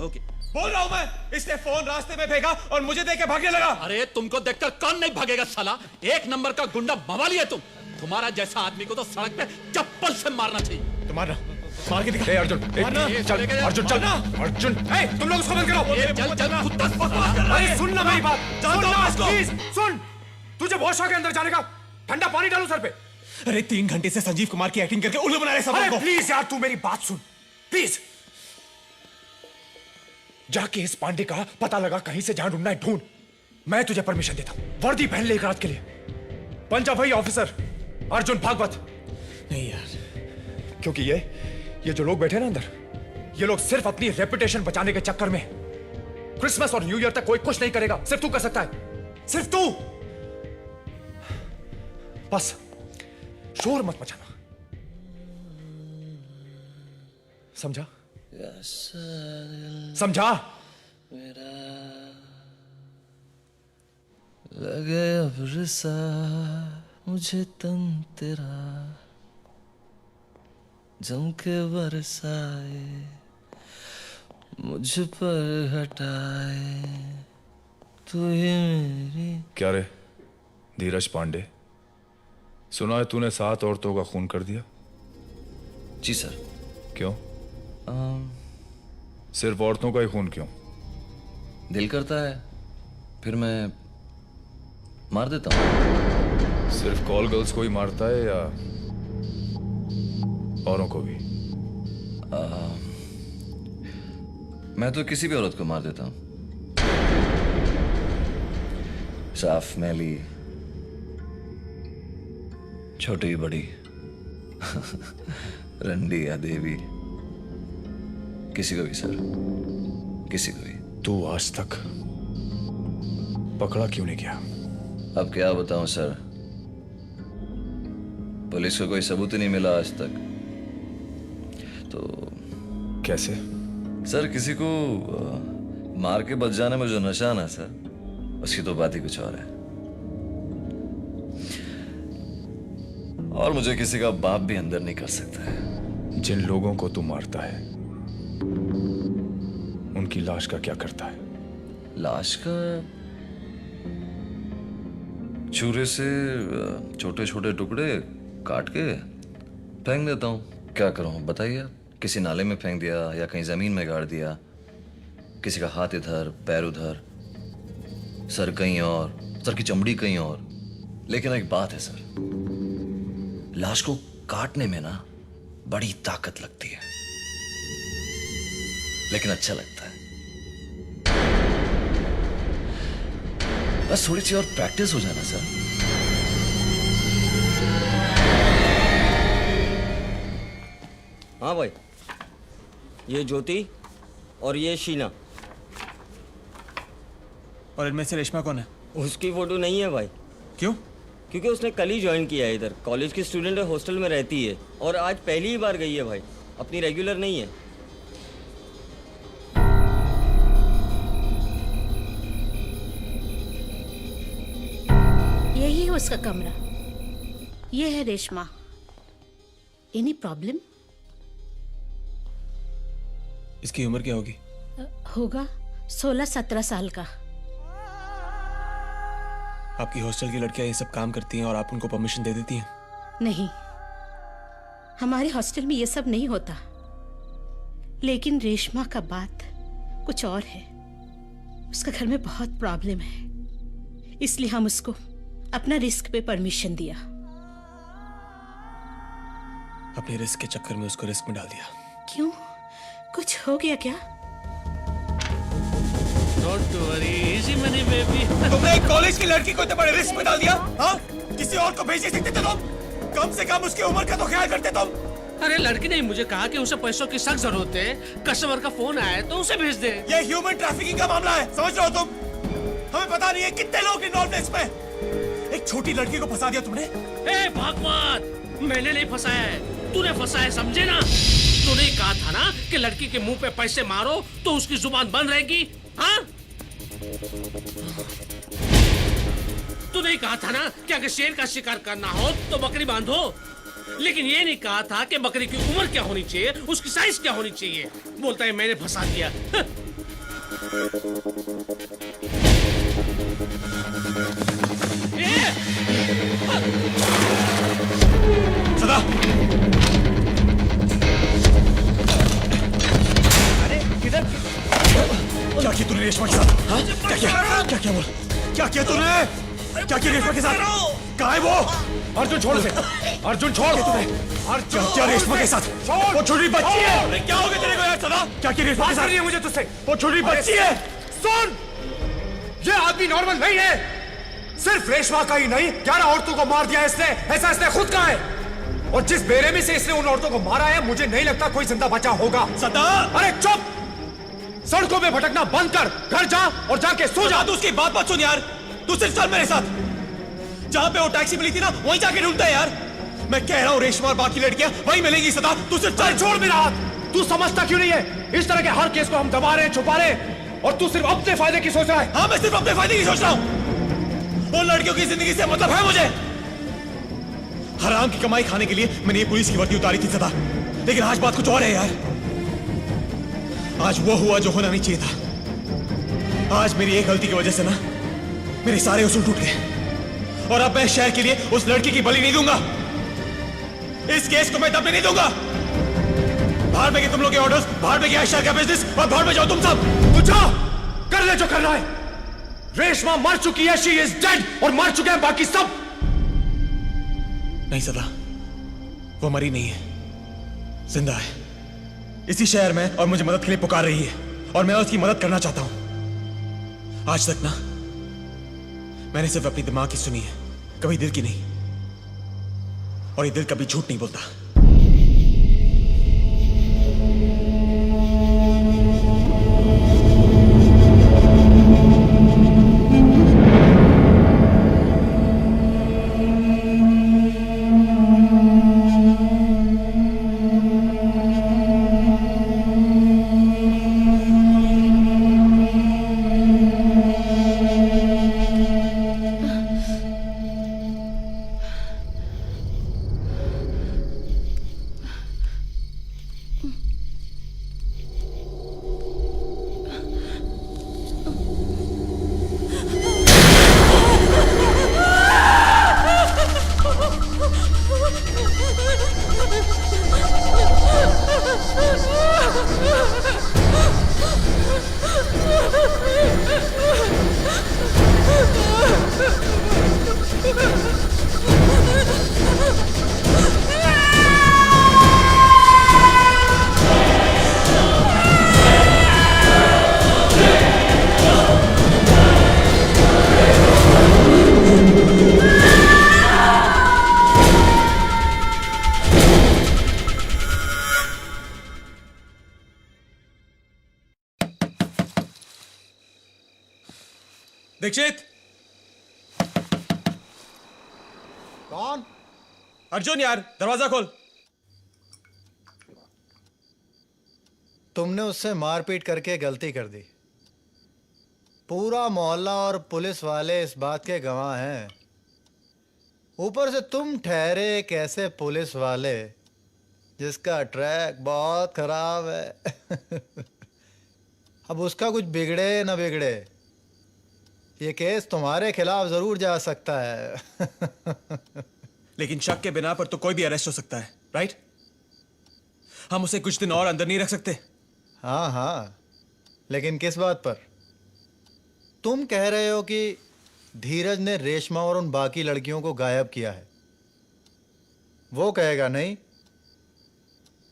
ओके। बोल रहा हूं मैं, इसने फोन रास्ते में फेंका और मुझे देख के भागने लगा। अरे तुमको देखकर कौन नहीं भागेगा साला? एक नंबर का गुंडा मवाली है तुम। तुम्हारा जैसा आदमी को तो सड़क पे चप्पल से मारना चाहिए। तुम्हारा मार के दिखा। अर्जुन, चल अर्जुन, चल अर्जुन। तुम लोग उसको बंद करो। चल चल कुत्ता। अरे सुन ना मेरी बात, प्लीज सुन। तुझे बहुत शौक है अंदर जाने का, ठंडा पानी डालूं सर पे? अरे 3 घंटे से संजीव कुमार की एक्टिंग करके उल्लू बना रहे सब लोगों को। प्लीज यार, तू मेरी बात सुन प्लीज। जाके इस पांडे का पता लगा, कहीं से जहां ढूंढना है ढूंढ। मैं तुझे परमिशन देता हूं, वर्दी पहन ले एक रात के लिए। बन जा वही ऑफिसर अर्जुन भागवत। नहीं यार, क्योंकि ये जो लोग बैठे ना अंदर, ये लोग सिर्फ अपनी रेपुटेशन बचाने के चक्कर में क्रिसमस और न्यू ईयर तक कोई कुछ नहीं करेगा। सिर्फ तू कर सकता है, सिर्फ तू। बस शोर मत मचाना, समझा? समझा? लगे अब रिसा मुझे तन तेरा, जम के बरसाए मुझ पर हटाए तू ही मेरी। क्या रे धीरज पांडे, सुना है तूने 7 औरतों का खून कर दिया? जी सर। क्यों? सिर्फ औरतों का ही खून क्यों? दिल करता है, फिर मैं मार देता हूँ। सिर्फ कॉल गर्ल्स को ही मारता है या औरों को भी? मैं तो किसी भी औरत को मार देता हूँ। साफ मैली, छोटी बड़ी, रंडी या देवी, किसी को भी सर, किसी को भी। तू आज तक पकड़ा क्यों नहीं गया? अब क्या बताऊं सर, पुलिस को कोई सबूत ही नहीं मिला आज तक। तो कैसे? सर किसी को मार के बच जाने में जो नशा ना सर, उसकी तो बात ही कुछ और है। और मुझे किसी का बाप भी अंदर नहीं कर सकता है। जिन लोगों को तू मारता है उनकी लाश का क्या करता है? लाश का छुरे से छोटे छोटे टुकड़े काट के फेंक देता हूँ। क्या करूँ बताइए आप? किसी नाले में फेंक दिया या कहीं जमीन में गाड़ दिया, किसी का हाथ इधर पैर उधर, सर कहीं और, सर की चमड़ी कहीं और। लेकिन एक बात है सर, लाश को काटने में ना बड़ी ताकत लगती है, लेकिन अच्छा लगता है। बस थोड़ी सी और प्रैक्टिस हो जाना सर। हाँ भाई, ये ज्योति और ये शीना। और इनमें से रेशमा कौन है? उसकी फोटो नहीं है भाई। क्यों? क्योंकि उसने कल ही ज्वाइन किया है इधर। कॉलेज की स्टूडेंट है, हॉस्टल में रहती है और आज पहली ही बार गई है भाई, अपनी रेगुलर नहीं है। यही है उसका कमरा। ये है रेशमा। Any problem? इसकी उम्र क्या होगी? होगा 16-17 साल का। आपकी हॉस्टल की लड़कियां ये सब काम करती हैं और आप उनको परमिशन दे देती हैं? नहीं, हमारे हॉस्टल में ये सब नहीं होता। लेकिन रेशमा का बात कुछ और है। उसका घर में बहुत प्रॉब्लम है, इसलिए हम उसको अपना रिस्क पे परमिशन दिया। अपने रिस्क के चक्कर में उसको रिस्क में डाल दिया। क्यों? कुछ हो गया क्या? Don't worry, easy money baby. तुमने एक कॉलेज की लड़की को इतने बड़े रिस्क में डाल दिया? हाँ? किसी और को भेज नहीं सकते थे तुम? कम से कम उसकी उम्र का तो ख्याल करते तुम। अरे लड़की ने मुझे कहा कि उसे पैसों की सख्त जरूरत है, कस्टमर का फोन आया तो उसे भेज दे। ये ह्यूमन ट्रैफिकिंग का मामला है, समझ रहे हो तुम? हमें पता नहीं है कितने लोग इन्वॉल्व हैं इसमें। एक छोटी लड़की को फंसा दिया तुमने। ए भगवान, मैंने नहीं फंसाया है, तूने फंसाया है, समझे ना? तूने कहा था ना कि लड़की के मुंह पे पैसे मारो तो उसकी जुबान बंद रहेगी, हाँ? तूने ही कहा था ना कि अगर शेर का शिकार करना हो तो बकरी बांधो, लेकिन ये नहीं कहा था कि बकरी की उम्र क्या होनी चाहिए, उसकी साइज क्या होनी चाहिए। बोलता है मैंने फंसा दिया। सदा! अरे किधर? क्या किया तूने रेशमा के साथ? हाँ? क्या किया? क्या किया बोल? क्या किया तूने? क्या किया रेशमा के साथ? कहाँ है वो? अर्जुन छोड़ दे। अर्जुन छोड़ तूने। अर्जुन क्या रेशमा के साथ? वो छोटी बच्ची है। क्या हो गया तेरे को यार सदा? क्या किया रेशमा के साथ? है मुझे तुझसे। वो छोटी बच्ची है। सुन, ये आदमी नॉर्मल नहीं है। सिर्फ रेशमा का ही नहीं, 11 औरतों को मार दिया इसने। ऐसा इसने खुद कहा है। और जिस बेरहमी से इसने उन औरतों को मारा है, मुझे नहीं लगता कोई जिंदा बचा होगा। सदा! अरे चुप! सड़कों में भटकना बंद कर, घर जा और जाके सो जा। तू उसकी बात मत सुन यार। तू सिर्फ चल मेरे साथ। जहां पे वो टैक्सी मिली थी ना, वहीं जाके ढूंढता है यार। मैं कह रहा हूँ रेशमा और बाकी लड़कियां वहीं मिलेंगी सदा। तू सिर्फ चल। छोड़ मेरा हाथ। तू समझता क्यों नहीं है? इस तरह के हर केस को हम दबा रहे हैं, छुपा रहे हैं, और तू सिर्फ अपने फायदे की सोच रहा है। हाँ, मैं सिर्फ अपने फायदे की सोच रहा हूँ। उन लड़कियों की जिंदगी से मतलब है मुझे। हराम की कमाई खाने के लिए मैंने ये पुलिस की वर्दी उतारी थी सदा, लेकिन आज बात कुछ और है यार। आज वो हुआ जो होना नहीं चाहिए था। आज मेरी एक गलती की वजह से ना मेरे सारे उसूल टूट गए, और अब मैं शहर के लिए उस लड़की की बलि नहीं दूंगा। इस केस को मैं दबने नहीं दूंगा। बाहर में तुम लोग के ऑर्डर्स, बाहर में गया शहर का बिजनेस, और बाहर में जाओ तुम सब। तू जा, कर ले जो करना है। रेशमा मर चुकी है, शी इज डेड, और मर चुके हैं बाकी सब। नहीं सदा, वो मरी नहीं है, जिंदा है इसी शहर में, और मुझे मदद के लिए पुकार रही है, और मैं उसकी मदद करना चाहता हूं। आज तक ना मैंने सिर्फ अपनी दिमाग की सुनी है, कभी दिल की नहीं, और ये दिल कभी झूठ नहीं बोलता। दीक्षित। कौन? अर्जुन यार, दरवाजा खोल। तुमने उससे मारपीट करके गलती कर दी। पूरा मोहल्ला और पुलिस वाले इस बात के गवाह हैं। ऊपर से तुम ठहरे एक ऐसे पुलिस वाले जिसका ट्रैक बहुत खराब है। अब उसका कुछ बिगड़े ना बिगड़े, ये केस तुम्हारे खिलाफ जरूर जा सकता है। लेकिन शक के बिना पर तो कोई भी अरेस्ट हो सकता है, राइट? हम उसे कुछ दिन और अंदर नहीं रख सकते। हाँ हाँ, लेकिन किस बात पर? तुम कह रहे हो कि धीरज ने रेशमा और उन बाकी लड़कियों को गायब किया है। वो कहेगा नहीं,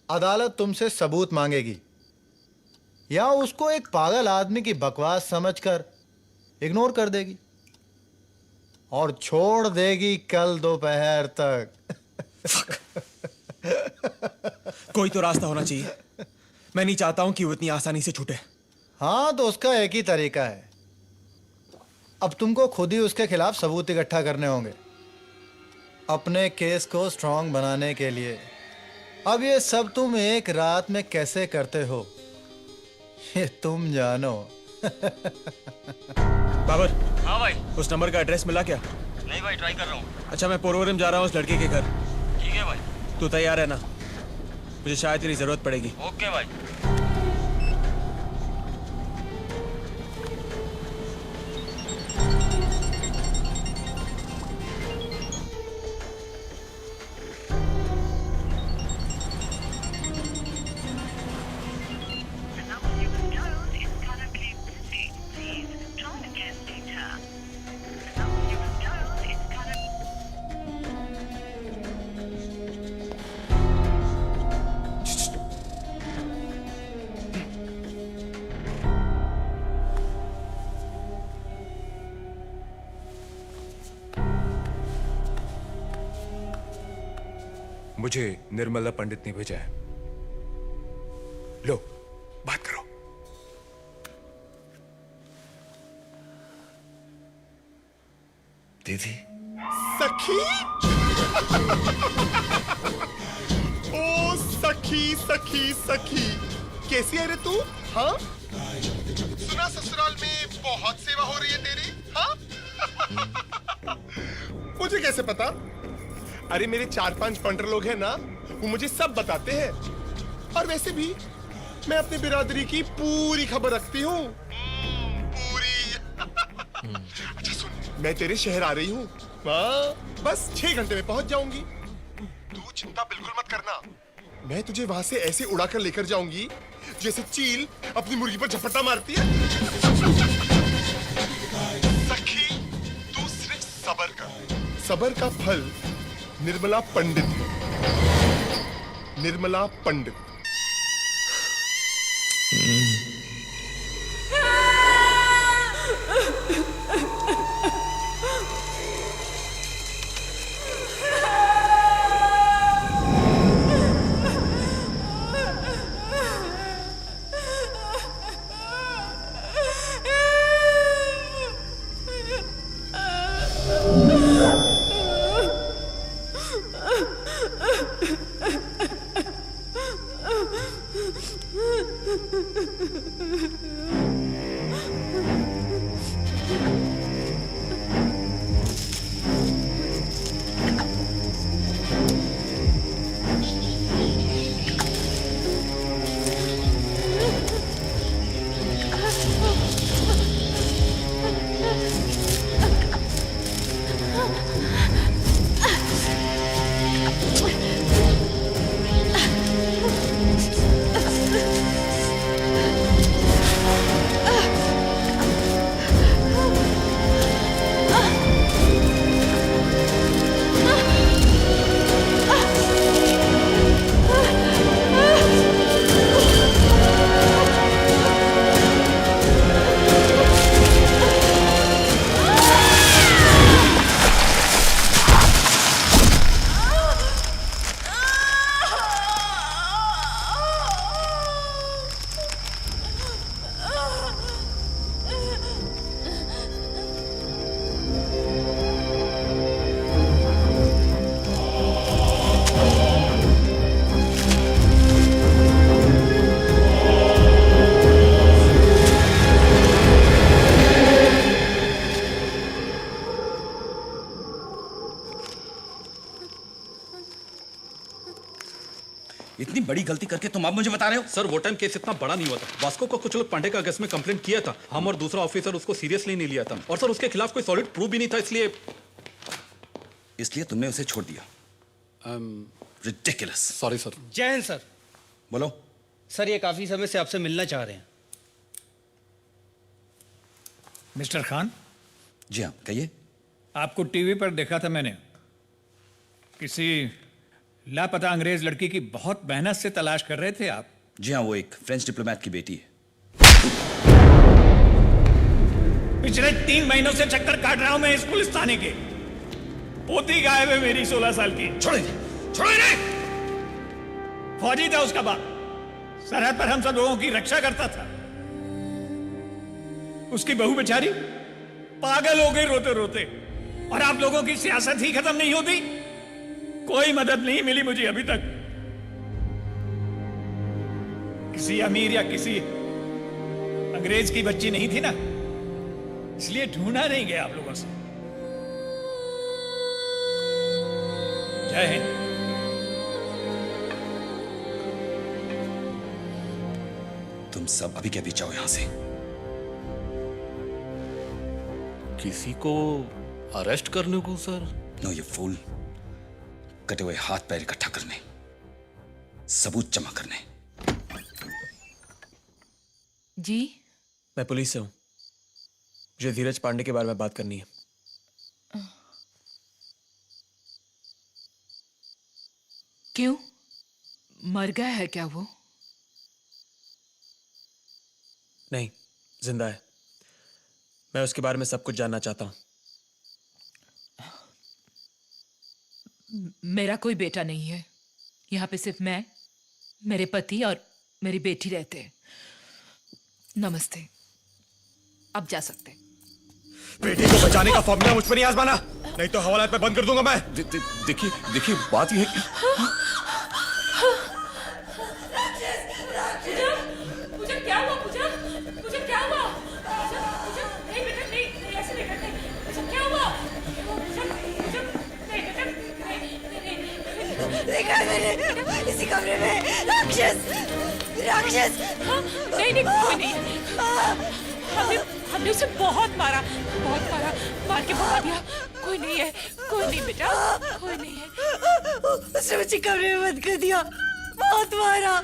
अदालत तुमसे सबूत मांगेगी, या उसको एक पागल आदमी की बकवास समझकर इग्नोर कर देगी और छोड़ देगी कल दोपहर तक। कोई तो रास्ता होना चाहिए। मैं नहीं चाहता हूं कि वो इतनी आसानी से छूटे। हाँ, तो उसका एक ही तरीका है। अब तुमको खुद ही उसके खिलाफ सबूत इकट्ठा करने होंगे अपने केस को स्ट्रांग बनाने के लिए। अब ये सब तुम एक रात में कैसे करते हो, ये तुम जानो। बाबर। हाँ भाई। उस नंबर का एड्रेस मिला क्या? नहीं भाई, ट्राई कर रहा हूँ। अच्छा, मैं पोरवरम जा रहा हूँ उस लड़के के घर। ठीक है भाई। तू तैयार है ना? मुझे शायद तेरी जरूरत पड़ेगी। ओके भाई। मुझे निर्मला पंडित ने भेजा है। लो, बात करो। दीदी। सखी। ओ सखी सखी सखी, कैसी है रे तू? हाँ, सुना ससुराल में बहुत सेवा हो रही है तेरी। हाँ। मुझे कैसे पता? अरे मेरे 4-5 पंडर लोग हैं ना, वो मुझे सब बताते हैं। और वैसे भी मैं अपनी बिरादरी की पूरी खबर रखती हूँ। पूरी। अच्छा सुन, मैं तेरे शहर आ रही हूँ। बस 6 घंटे में पहुंच जाऊंगी। तू चिंता बिल्कुल मत करना। मैं तुझे वहां से ऐसे उड़ाकर लेकर जाऊंगी जैसे चील अपनी मुर्गी पर झपट्टा मारती है। सखी, तू सिर्फ सब्र कर। सब्र का फल निर्मला पंडित है। निर्मला पंडित। इतनी बड़ी गलती करके तुम अब मुझे बता रहे हो? सर वो टाइम केस इतना बड़ा नहीं हुआ था। वास्को को कुछ लोग पांडे का अगस्त में कंप्लेंट किया था, हम और दूसरा ऑफिसर उसको सीरियसली नहीं लिया था, और सर उसके खिलाफ कोई सॉलिड प्रूफ भी नहीं था, इसलिए तुमने उसे छोड़ दिया। रिडिकुलस। Sorry sir. जय हिंद सर। बोलो। सर ये काफी समय से आपसे मिलना चाह रहे हैं। मिस्टर खान। जी हाँ, कहिए। आपको टीवी पर देखा था मैंने, किसी लापता अंग्रेज लड़की की बहुत मेहनत से तलाश कर रहे थे आप। जी हाँ, वो एक फ्रेंच डिप्लोमेट की बेटी है। पिछले 3 महीनों से चक्कर काट रहा हूं मैं इस पुलिस थाने के। पोती गायब है मेरी 16 साल की। छोड़े फौजी था उसका बाप, सरहद पर हम सब लोगों की रक्षा करता था। उसकी बहू बेचारी पागल हो गई रोते रोते, और आप लोगों की सियासत ही खत्म नहीं होती। कोई मदद नहीं मिली मुझे अभी तक। किसी अमीर या किसी अंग्रेज की बच्ची नहीं थी ना, इसलिए ढूंढा नहीं गया आप लोगों से। जय हिंद। तुम सब अभी के अभी जाओ यहां से। किसी को अरेस्ट करने को सर? No you fool. कटे हुए हाथ पैर इकट्ठा करने, सबूत जमा करने। जी मैं पुलिस से हूं, मुझे धीरज पांडे के बारे में बात करनी है। क्यों, मर गया है क्या वो? नहीं, जिंदा है। मैं उसके बारे में सब कुछ जानना चाहता हूं। मेरा कोई बेटा नहीं है, यहाँ पे सिर्फ मैं, मेरे पति और मेरी बेटी रहते हैं। नमस्ते, अब जा सकते। बेटी को बचाने का फॉर्मूला मुझ पर नहीं आजमाना, नहीं तो हवालात में बंद कर दूंगा मैं। देखिए बात यह है। पूजा क्या हुआ? पूजा क्या हुआ? पूजा नहीं बेटा, नहीं ऐसे नहीं करते। पूजा क्या हुआ? देखा मैंने इसी कमरे में राक्षस। नहीं कोई नहीं। हमने उसे बहुत मारा, मार के भगा दिया। कोई नहीं है बेटा, कोई नहीं है। उसने मुझे कमरे में बंद कर दिया, बहुत मारा।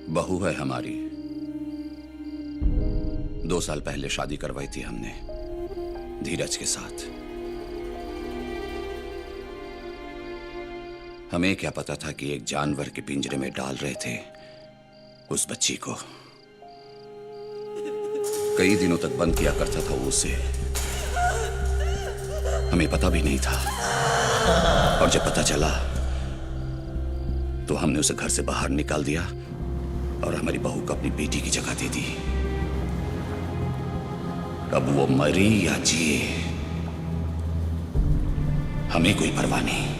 बहू है हमारी। 2 साल पहले शादी करवाई थी हमने धीरज के साथ। हमें क्या पता था कि एक जानवर के पिंजरे में डाल रहे थे उस बच्ची को। कई दिनों तक बंद किया करता था वो उसे, हमें पता भी नहीं था। और जब पता चला तो हमने उसे घर से बाहर निकाल दिया और हमारी बहू को अपनी बेटी की जगह दे दी। अब वो मरी या जिए हमें कोई परवाह नहीं।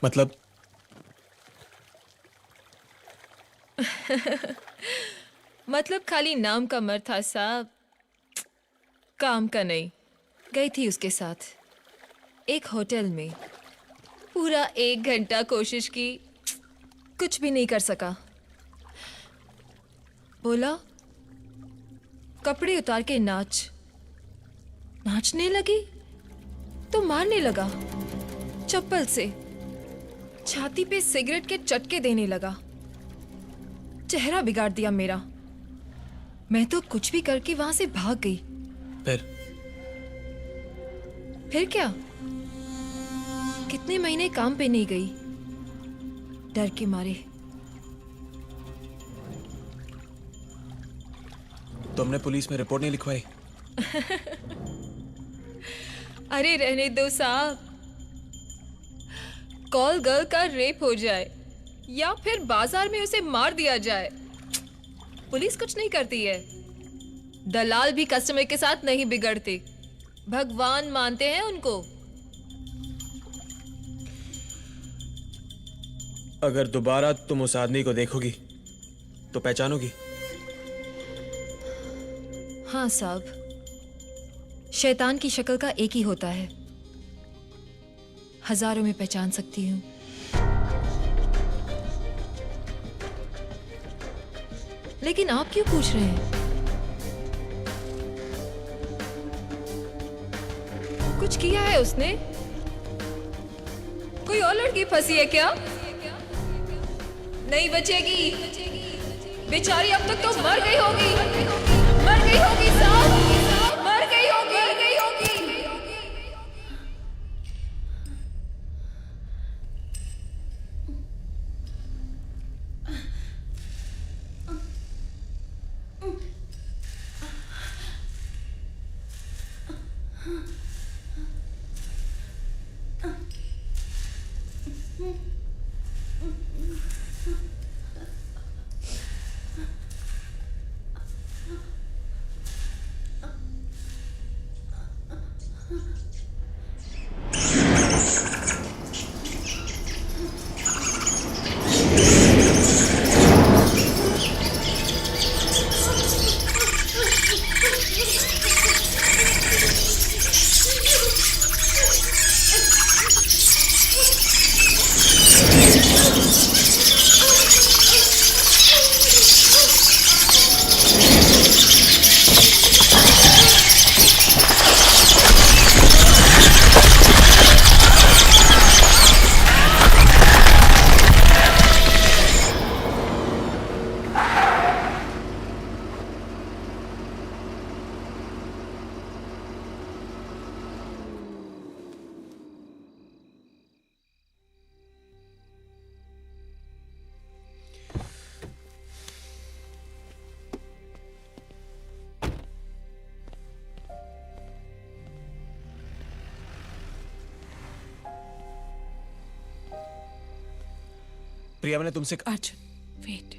मतलब मतलब खाली नाम का मर था साहब, काम का नहीं। गई थी उसके साथ एक होटल में, पूरा 1 घंटा कोशिश की, कुछ भी नहीं कर सका। बोला कपड़े उतार के नाचने लगी तो मारने लगा चप्पल से, छाती पे सिगरेट के चटके देने लगा। चेहरा बिगाड़ दिया मेरा। मैं तो कुछ भी करके वहां से भाग गई। फिर क्या? कितने महीने काम पे नहीं गई, डर के मारे। तुमने पुलिस में रिपोर्ट नहीं लिखवाई? अरे रहने दो साहब, कॉल गर्ल का रेप हो जाए या फिर बाजार में उसे मार दिया जाए, पुलिस कुछ नहीं करती है। दलाल भी कस्टमर के साथ नहीं बिगड़ते, भगवान मानते हैं उनको। अगर दोबारा तुम उस आदमी को देखोगी तो पहचानोगी? हाँ साहब, शैतान की शक्ल का एक ही होता है, हजारों में पहचान सकती हूँ। लेकिन आप क्यों पूछ रहे हैं? कुछ किया है उसने? कोई और लड़की फंसी है क्या? नहीं बचेगी बेचारी, अब तक तो मर गई होगी, मर गई होगी साहब, मर गई होगी, मर गई होगी। प्रिया, मैंने तुमसे अर्जुन, वेट,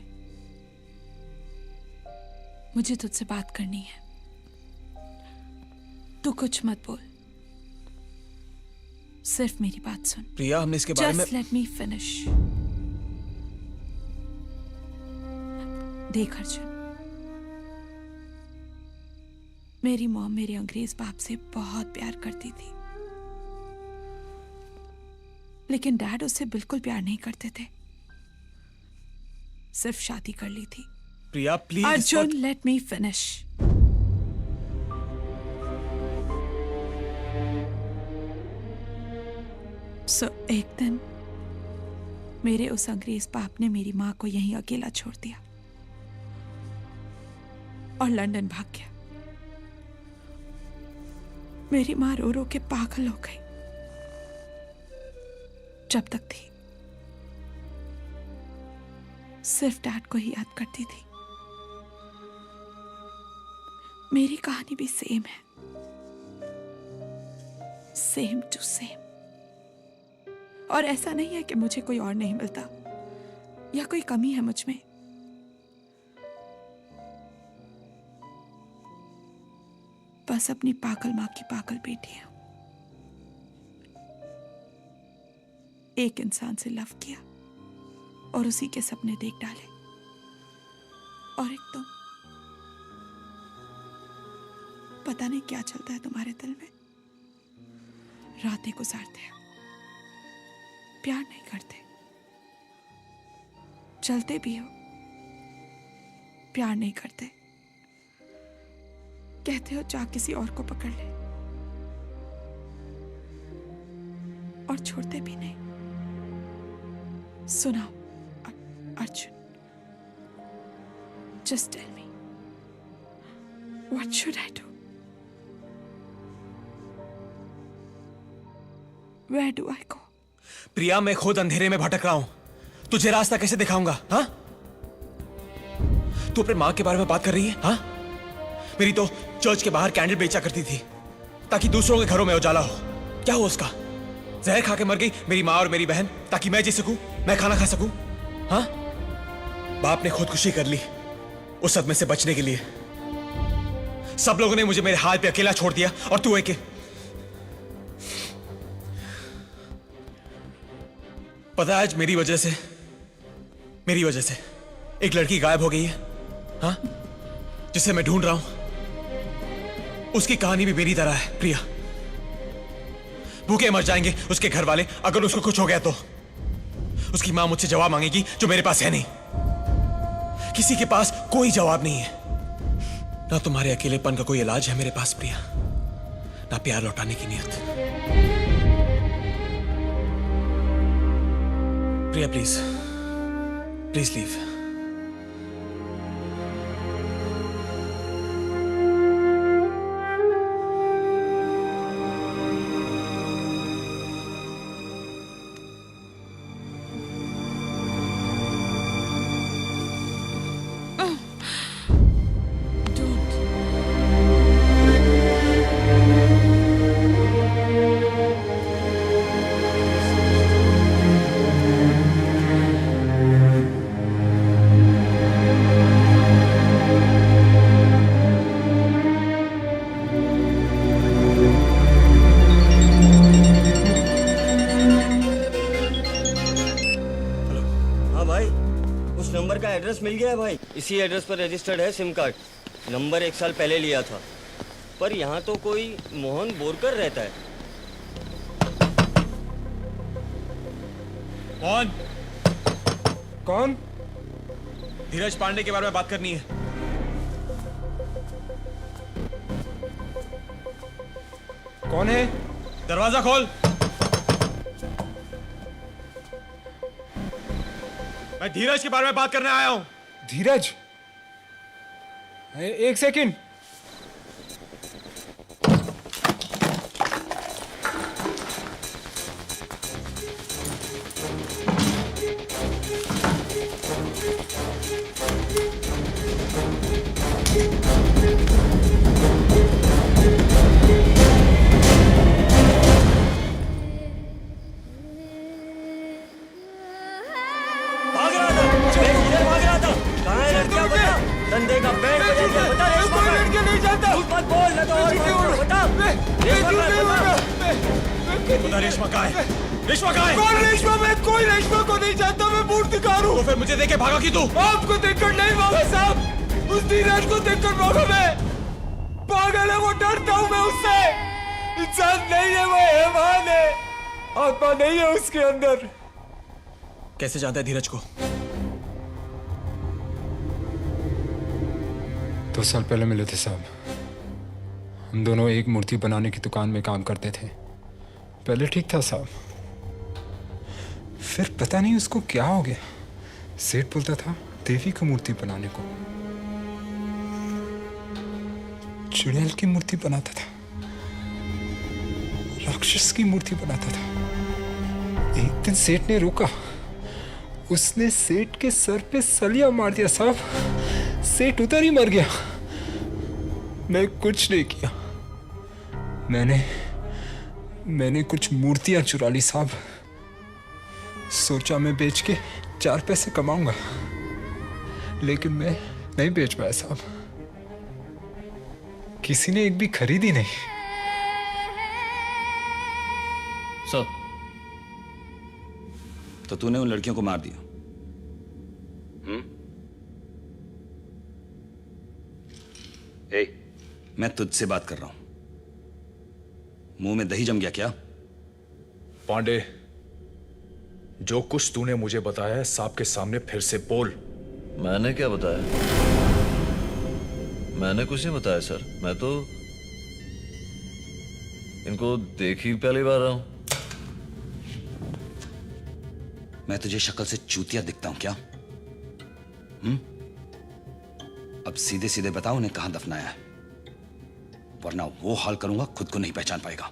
मुझे तुझसे बात करनी है। तू कुछ मत बोल, सिर्फ मेरी बात सुन। प्रिया, हमने इसके बारे में Just let me finish. देख अर्जुन, मेरी मॉम मेरे अंग्रेज बाप से बहुत प्यार करती थी, लेकिन डैड उससे बिल्कुल प्यार नहीं करते थे, सिर्फ शादी कर ली थी। Priya please. Arjun, let me finish. So एक दिन मेरे उस अंग्रेज बाप ने मेरी माँ को यहीं अकेला छोड़ दिया और लंदन भाग गया। मेरी माँ रो रो के पागल हो गई। जब तक थी सिर्फ डैड को ही याद करती थी। मेरी कहानी भी सेम है, सेम टू सेम। और ऐसा नहीं है कि मुझे कोई और नहीं मिलता या कोई कमी है मुझ में। बस अपनी पागल माँ की पागल बेटी हूं। एक इंसान से लव किया और उसी के सपने देख डाले, और एक तुम। पता नहीं क्या चलता है तुम्हारे दिल में। रातें गुजारते हो, प्यार नहीं करते, चलते भी हो, प्यार नहीं करते, कहते हो जा किसी और को पकड़ ले, और छोड़ते भी नहीं। सुनाओ Arjun, just tell me, What should I do? Where do I go? प्रिया, मैं खुद अंधेरे में भटक रहा हूं, तुझे रास्ता कैसे दिखाऊंगा? हाँ, तू अपने माँ के बारे में बात कर रही है? हाँ, मेरी तो चर्च के बाहर कैंडल बेचा करती थी ताकि दूसरों के घरों में उजाला हो। क्या हुआ उसका? जहर खा के मर गई मेरी माँ और मेरी बहन ताकि मैं जी सकूं, मैं खाना खा सकूं। हाँ, बाप ने खुदकुशी कर ली उस सदमे से बचने के लिए। सब लोगों ने मुझे मेरे हाथ पे अकेला छोड़ दिया और तू एक। पता है आज मेरी वजह से एक लड़की गायब हो गई है, हाँ, जिसे मैं ढूंढ रहा हूं। उसकी कहानी भी मेरी तरह है प्रिया। भूखे मर जाएंगे उसके घर वाले अगर उसको कुछ हो गया तो। उसकी मां मुझसे जवाब मांगेगी जो मेरे पास है नहीं। किसी के पास कोई जवाब नहीं है। ना तुम्हारे अकेलेपन का कोई इलाज है मेरे पास प्रिया, ना प्यार लौटाने की नियत। प्रिया प्लीज लीव। एड्रेस मिल गया है भाई। इसी एड्रेस पर रजिस्टर्ड है सिम कार्ड। नंबर 1 साल पहले लिया था, पर यहाँ तो कोई मोहन बोरकर रहता है। कौन? कौन? धीरज पांडे के बारे में बात करनी है। कौन है? दरवाजा खोल। मैं धीरज के बारे में बात करने आया हूं। धीरज, एक सेकंड। धंधे का बैंड बजा दिया। बता रे, कोई लड़के नहीं जानता। झूठ मत बोल, न तो और बता। बता रेशमा कहाँ है? रेशमा कहाँ है? कौन रेशमा? मैं कोई रेशमा को नहीं जानता। मैं मूर्तिकार हूँ। तो फिर मुझे देख के भागा क्यों तू? आपको देखकर नहीं भागा साहब, उस धीरज को देखकर भागा मैं। पागल है वो, डरता हूँ मैं उससे। इंसान नहीं है वो, हैवान है। आत्मा नहीं है उसके अंदर। कैसे जानता है धीरज को? 2 साल पहले मिले थे साहब। हम दोनों एक मूर्ति बनाने की दुकान में काम करते थे। पहले ठीक था साहब, फिर पता नहीं उसको क्या हो गया। सेठ बोलता था देवी की मूर्ति बनाने को, चुड़ैल की मूर्ति बनाता था, राक्षस की मूर्ति बनाता था। एक दिन सेठ ने रोका, उसने सेठ के सर पे सलिया मार दिया साहब। सेठ उधर ही मर गया। मैं कुछ नहीं किया। मैंने कुछ मूर्तियां चुरा ली साहब। सोचा मैं बेच के 4 पैसे कमाऊंगा, लेकिन मैं नहीं बेच पाया साहब। किसी ने एक भी खरीदी नहीं। सर, तो तूने उन लड़कियों को मार दिया? मैं तुझसे बात कर रहा हूं। मुंह में दही जम गया क्या? पांडे, जो कुछ तूने मुझे बताया है साहब के सामने फिर से बोल। मैंने क्या बताया? मैंने कुछ नहीं बताया सर। मैं तो इनको देख ही पहली बार रहा हूं। मैं तुझे शक्ल से चूतिया दिखता हूं क्या? अब सीधे सीधे बताओ उन्हें कहां दफनाया है। वरना वो हाल करूंगा खुद को नहीं पहचान पाएगा।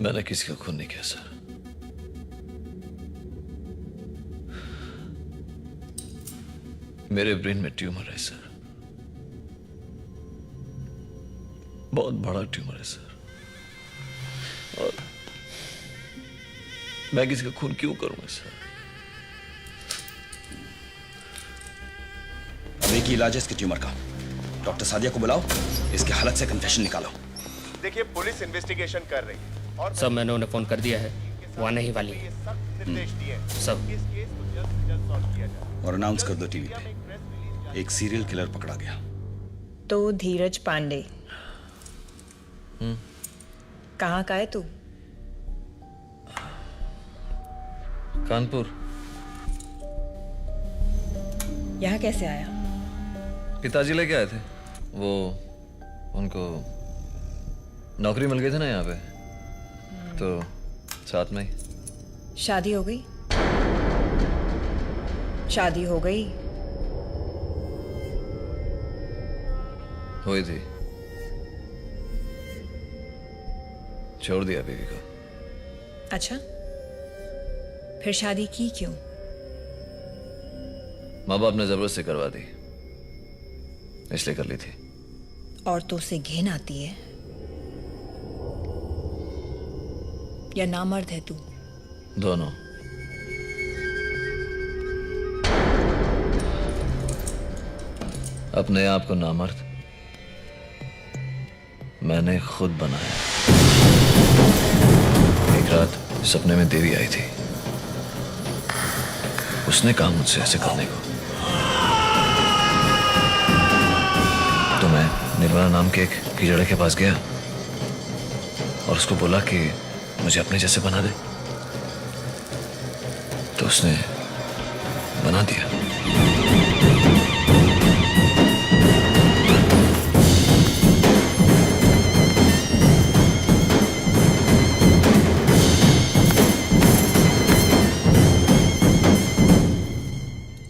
मैंने किसी का खून नहीं किया सर। मेरे ब्रेन में ट्यूमर है सर, बहुत बड़ा ट्यूमर है सर, और मैं किसी का खून क्यों करूंगा सर? अब एक ही इलाज है इसके ट्यूमर का। डॉक्टर सादिया को बुलाओ, इसके हालत से कन्फेशन निकालो। देखिए पुलिस इन्वेस्टिगेशन कर रही है और सब मैंने उन्हें फोन कर दिया है, वो आने ही वाली है। निर्देश दिए हैं। सब इस केस को जल्द से जल्द सॉल्व किया जाए। और अनाउंस कर दो टीवी पे, एक सीरियल किलर पकड़ा गया। तो धीरज पांडे कहाँ का है तू? कानपुर। यहाँ कैसे आया? पिताजी लेके आए थे, वो उनको नौकरी मिल गई थी ना यहाँ पे, तो साथ में ही। शादी हो गई? शादी हो गई? हुई थी, छोड़ दिया बीवी को। अच्छा, फिर शादी की क्यों? माँ बाप ने जबरदस्ती करवा दी, इसलिए कर ली थी। और तो उसे घिन आती है या नामर्द है तू? दोनों। अपने आप को नामर्द मैंने खुद बनाया। एक रात सपने में देवी आई थी, उसने कहा मुझसे ऐसे करने को, तो मैं निर्मला नाम के एक कीचड़े के पास गया और उसको बोला कि मुझे अपने जैसे बना दे, तो उसने बना दिया।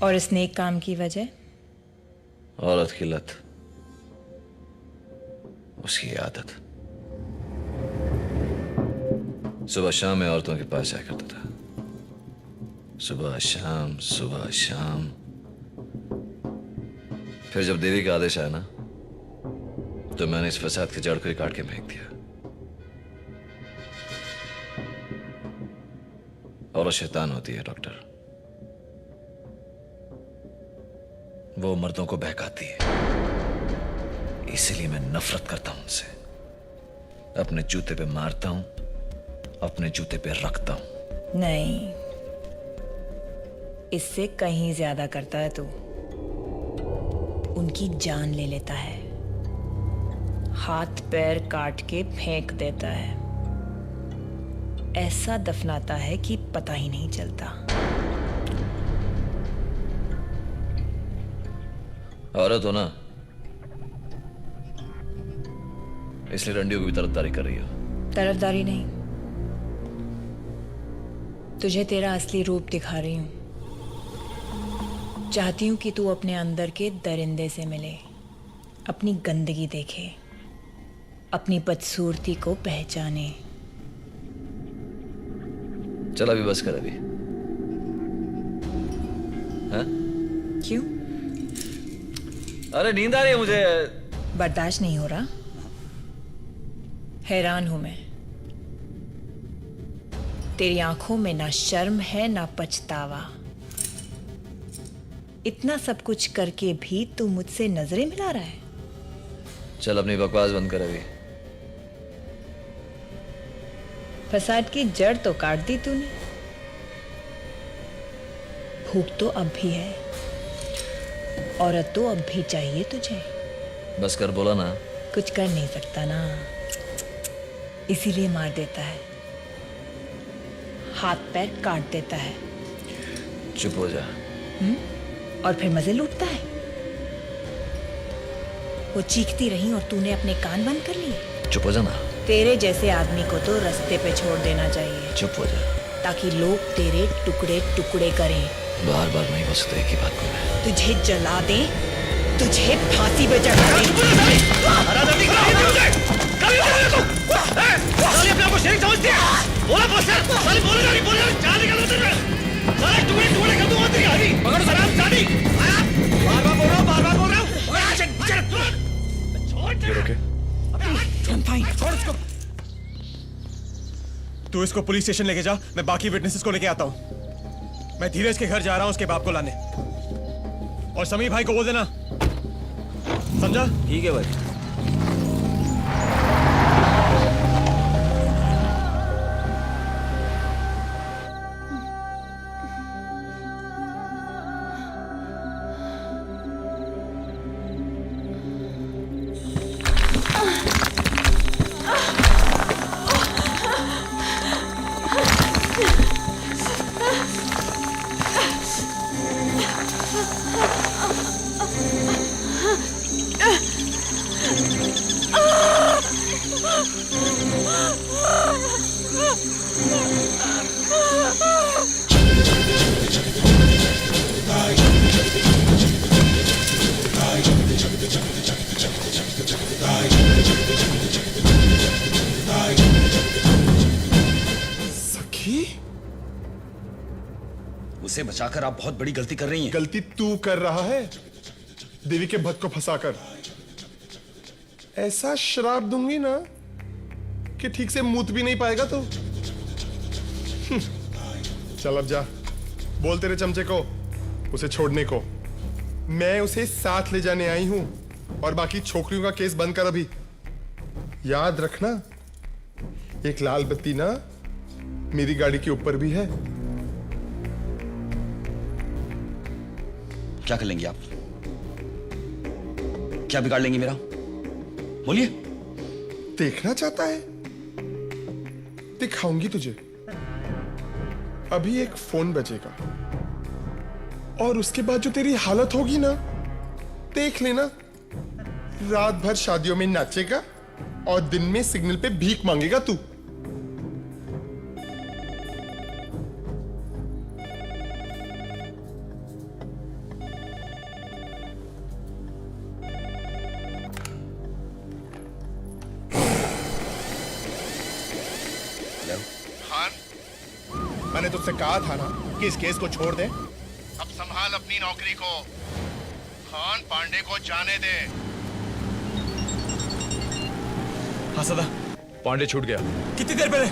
और इस नेक काम की वजह? औरत की लत, उसकी आदत। सुबह शाम मैं औरतों के पास जाया करता था, सुबह शाम सुबह शाम। फिर जब देवी का आदेश आया ना, तो मैंने इस फसाद के जड़ को ही काट के फेंक दिया। औरत शैतान होती है डॉक्टर, वो मर्दों को बहकाती है, इसीलिए मैं नफरत करता हूं उनसे। अपने जूते पे मारता हूं, अपने जूते पे रखता हूं। नहीं, इससे कहीं ज्यादा करता है तू। उनकी जान ले लेता है, हाथ पैर काट के फेंक देता है, ऐसा दफनाता है कि पता ही नहीं चलता। औरत हो ना, इसलिए रंडियों की भी तरफदारी कर रही हो। तरफदारी नहीं, तुझे तेरा असली रूप दिखा रही हूं। चाहती हूं कि तू अपने अंदर के दरिंदे से मिले, अपनी गंदगी देखे, अपनी बदसूरती को पहचाने। चल अभी बस कर अभी। हाँ? क्यों? अरे नींद आ रही है मुझे। बर्दाश्त नहीं हो रहा? हैरान हूं मैं, तेरी आंखों में ना शर्म है ना पछतावा। इतना सब कुछ करके भी तू मुझसे नजरें मिला रहा है। चल अपनी बकवास बंद कर अभी। फसाद की जड़ तो काट दी तूने, भूख तो अब भी है, औरत तो अब भी चाहिए तुझे। बस कर बोला ना। कुछ कर नहीं सकता ना, इसीलिए मार देता है, हाथ पैर काट देता है। चुप हो जा। और फिर मजे लूटता है। वो चीखती रही और तूने अपने कान बंद कर लिए। चुप हो जा ना। तेरे जैसे आदमी को तो रास्ते पे छोड़ देना चाहिए। चुप हो जा, ताकि लोग तेरे टुकड़े टुकड़े करें। बार बार नहीं बोल सकते एक ही बात को मैं। तुझे जला दें तुझे फांसी पे चढ़ाऊंगी। अपने आप को शरीक समझती है? बोला बॉसर, साले बोलेगा नहीं, बोलेगा नहीं, जान निकालो तेरे। साले टुकड़े टुकड़े कर दूंगा तेरी आधी। पकड़ो सलाम जानी। बार-बार बोल रहा हूँ, बार-बार बोल रहा हूँ। You're okay? I'm fine. छोड़ इसको। तू इसको पुलिस स्टेशन लेके जा, मैं बाकी विटनेसेस को लेके आता हूँ। मैं धीरज के घर जा रहा हूँ उसके बाप को लाने। और समीर भाई को बोल देना, समझा? ठीक है भाई। उसे बचाकर आप बहुत बड़ी गलती कर रही हैं। गलती तू कर रहा है देवी के भक्त को फंसाकर। ऐसा श्राप दूंगी ना कि ठीक से मूत भी नहीं पाएगा तो। चल अब जा, बोल तेरे चमचे को उसे छोड़ने को। मैं उसे साथ ले जाने आई हूं और बाकी छोकरियों का केस बंद कर अभी। याद रखना, एक लाल बत्ती ना मेरी गाड़ी के ऊपर भी है। क्या कर लेंगी आप? क्या बिगाड़ लेंगी मेरा? बोलिए। देखना चाहता है? दिखाऊंगी तुझे। अभी एक फोन बजेगा और उसके बाद जो तेरी हालत होगी ना, देख लेना। रात भर शादियों में नाचेगा और दिन में सिग्नल पे भीख मांगेगा तू। मैंने तुझसे कहा था ना कि इस केस को छोड़ दे। अब संभाल अपनी नौकरी को। खान पांडे को जाने दे। हाँ सदा, पांडे छूट गया। कितनी देर पहले?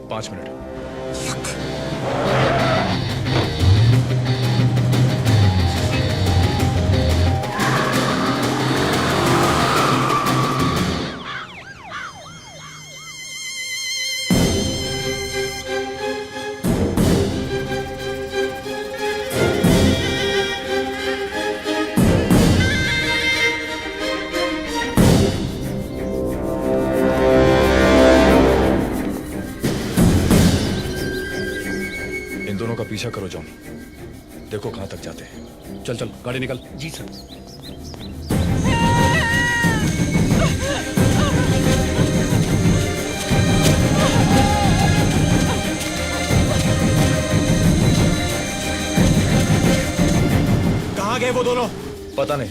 5 मिनट। पीछा करो जॉन, देखो कहां तक जाते हैं। चल चल गाड़ी निकल। जी सर। कहां गए वो दोनों? पता नहीं,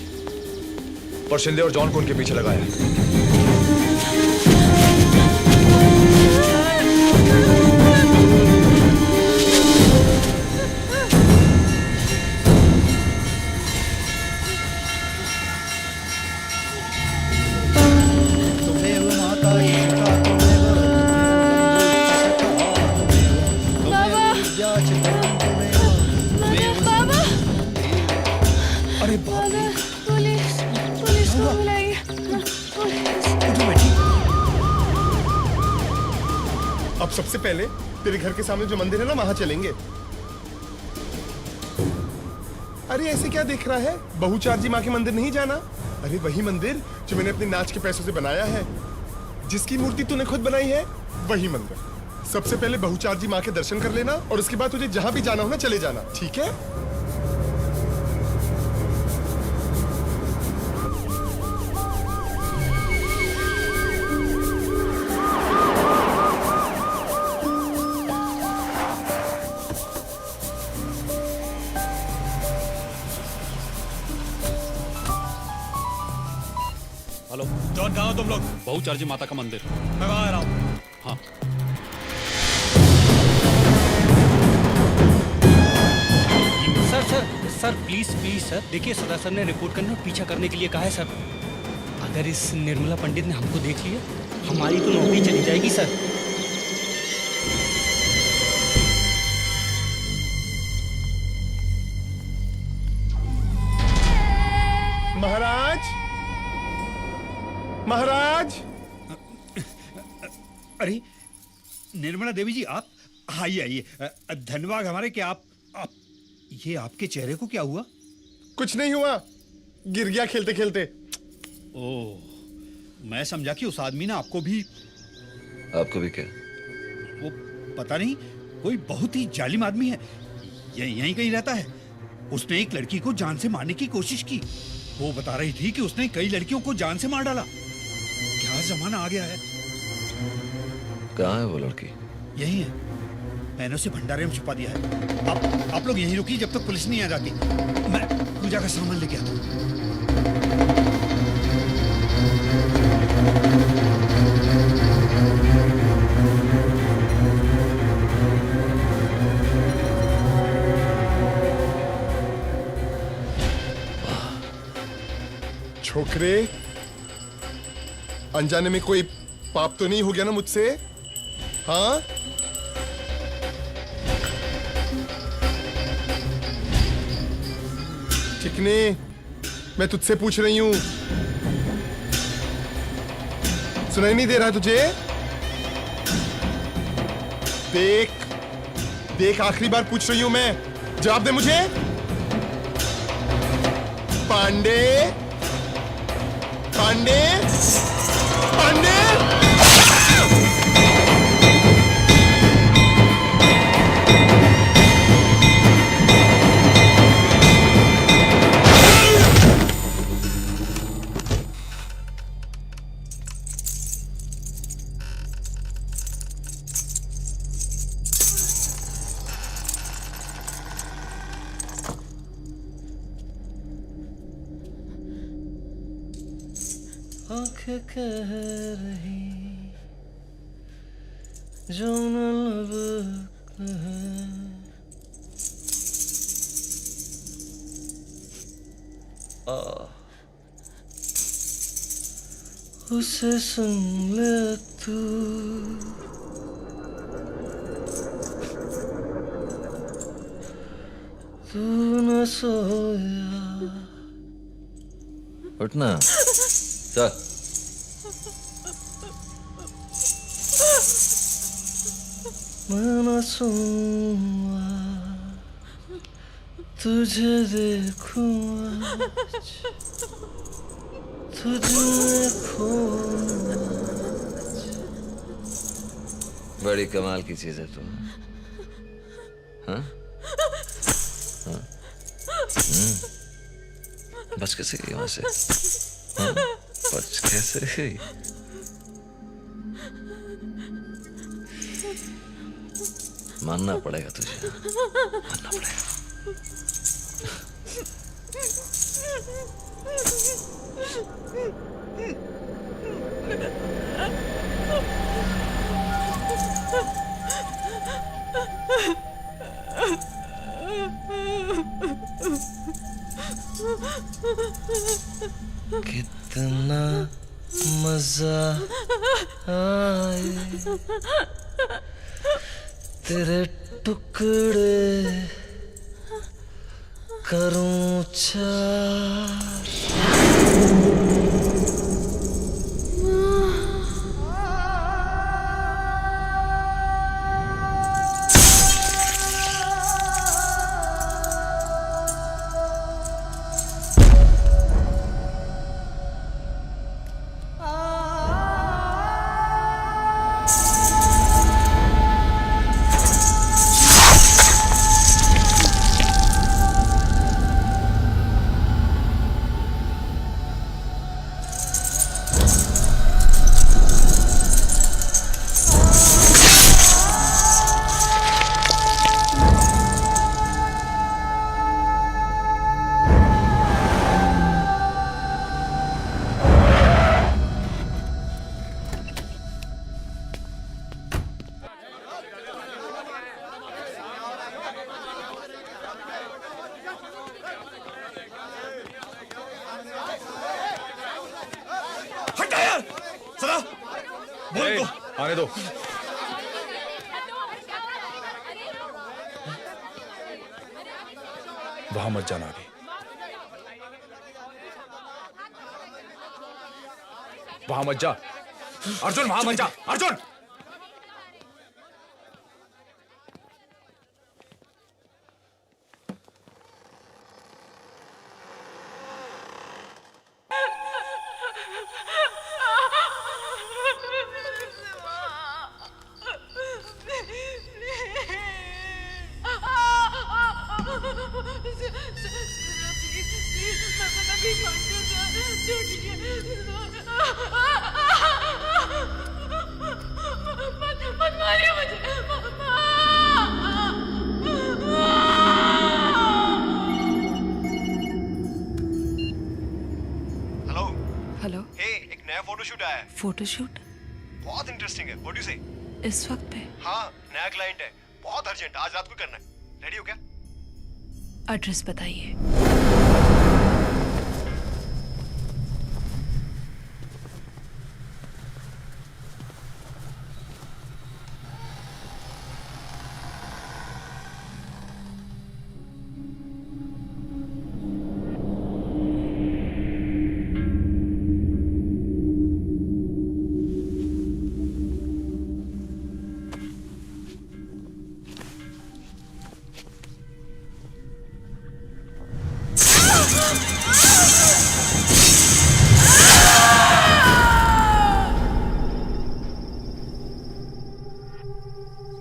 पर शिंदे और जॉन को उनके पीछे लगाया। सबसे पहले तेरे घर के सामने जो मंदिर है ना, वहां चलेंगे। अरे ऐसे क्या देख रहा है? बहुचार्जी माँ के मंदिर नहीं जाना? अरे वही मंदिर जो मैंने अपने नाच के पैसों से बनाया है, जिसकी मूर्ति तूने खुद बनाई है, वही मंदिर। सबसे पहले बहुचार्जी माँ के दर्शन कर लेना और उसके बाद तुझे जहां भी जाना हो ना, चले जाना, ठीक है? हेलो जॉन, कहाँ हो तुम लोग? बहुचर्ची माता का मंदिर। मैं वहाँ आ रहा हूँ। हाँ। Sir sir sir please please sir, देखिए सदा सर ने रिपोर्ट करने और पीछा करने के लिए कहा है सर। अगर इस निर्मला पंडित ने हमको देख लिया, हमारी तो नौकरी चली जाएगी सर। महाराज, महाराज। अरे निर्मला देवी जी, आप आइए आइए। धन्यवाद हमारे कि आप ये आपके चेहरे को क्या हुआ? कुछ नहीं हुआ, गिर गया खेलते खेलते। ओह, मैं समझा कि उस आदमी ने आपको भी भी क्या? वो पता नहीं, कोई बहुत ही जालिम आदमी है, यहीं कहीं रहता है। उसने एक लड़की को जान से मारने की कोशिश की। वो बता रही थी कि उसने कई लड़कियों को जान से मार डाला। क्या जमाना आ गया है। कहाँ है वो लड़की? यही है, मैंने उसे भंडारे में छुपा दिया है। आप लोग यहीं रुकिए जब तक पुलिस नहीं आ जाती। मैं पूजा का सामान लेके आता हूँ। छोकरे, अनजाने में कोई पाप तो नहीं हो गया ना मुझसे? हाँ? चिकने, मैं तुझसे पूछ रही हूं, सुनाई नहीं दे रहा तुझे? देख देख, आखिरी बार पूछ रही हूं मैं, जवाब दे मुझे। पांडे, पांडे, पांडे। आँख कह रही जो न लब है, उसे सुन ले तू। तू न सोया। उठना, चल। मैं न सोऊंगा, तुझे देखूंगा, तुझे खोऊंगा। बड़ी कमाल की चीज है तुम। हाँ? हाँ? बच कैसे गई वहां से? हाँ? बच कैसे गई? मानना पड़ेगा तुझे, मानना पड़ेगा। कितना मजा आए तेरे टुकड़े करूं चार। यार सदा बोल इनको आने दो। वहां मत जाना अभी, वहां मत जा अर्जुन, वहां मत जा अर्जुन। हेलो हेलो, हे एक नया फोटोशूट आया है, फोटोशूट बहुत इंटरेस्टिंग है। व्हाट डू से? इस वक्त पे? हाँ, नया क्लाइंट है, बहुत अर्जेंट, आज रात को करना है। रेडी हो क्या? एड्रेस बताइए।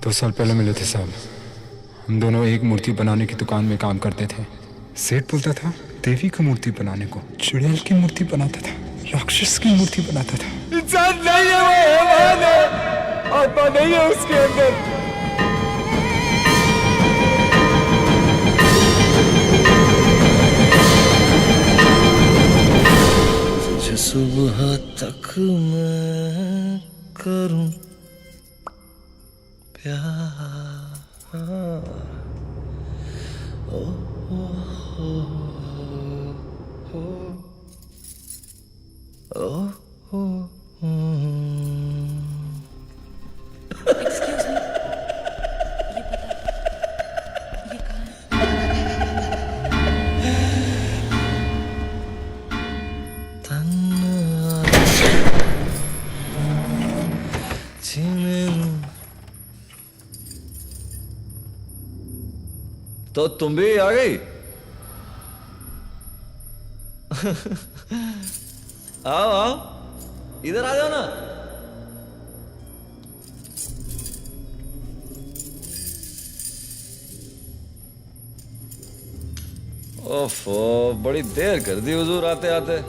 दो साल पहले मिले थे साहब, हम दोनों एक मूर्ति बनाने की दुकान में काम करते थे। सेठ बोलता था देवी की मूर्ति बनाने को, चुड़ैल की मूर्ति बनाता था, राक्षस की मूर्ति बनाता था। इंसान नहीं है वो, हैवान है, आत्मा नहीं है उसके अंदर। तुझे सुबह तक मैं करूं प्यार, ओ हो हो हो हो एक्सक्यूज मी, ये कहाँ तो तुम भी आ गई? आओ आओ, इधर आ जाओ ना। ओफो, बड़ी देर कर दी हुजूर आते आते।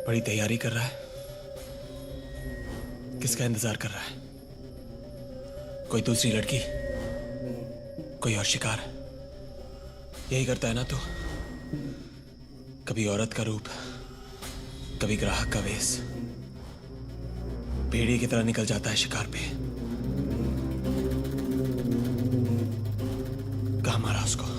बड़ी तैयारी कर रहा है, किसका इंतजार कर रहा है? कोई दूसरी लड़की, कोई और शिकार? यही करता है ना तू? कभी औरत का रूप, कभी ग्राहक का वेश, भेड़िए की तरह निकल जाता है शिकार पे। कहाँ मारा उसको?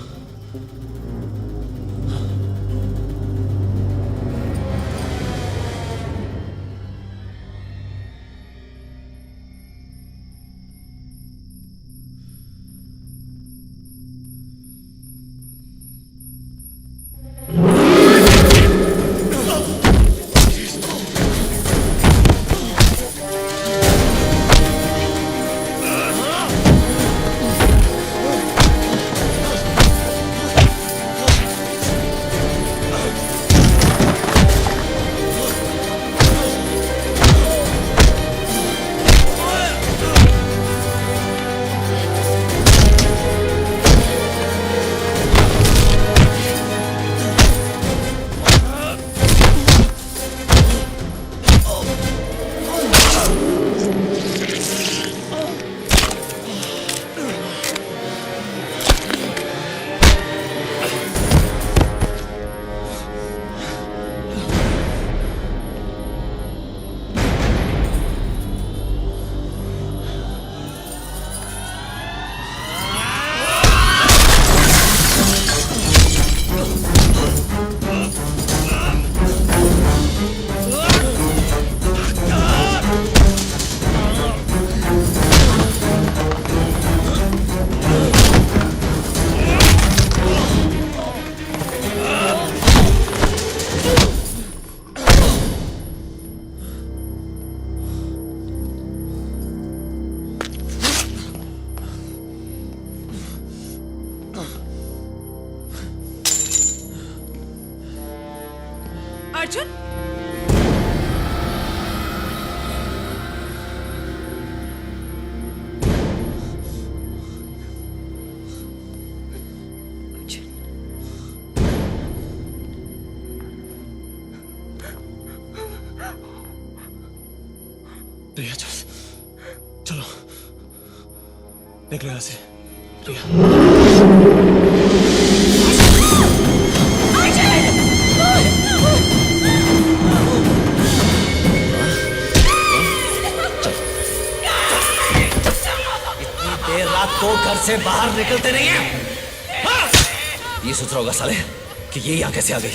अर्जुन प्रिया चलो निकलो यहाँ से प्रिया। देर रात को घर से बाहर निकलते नहीं है। ये सोच रहा होगा साले कि ये यहाँ कैसे आ गई।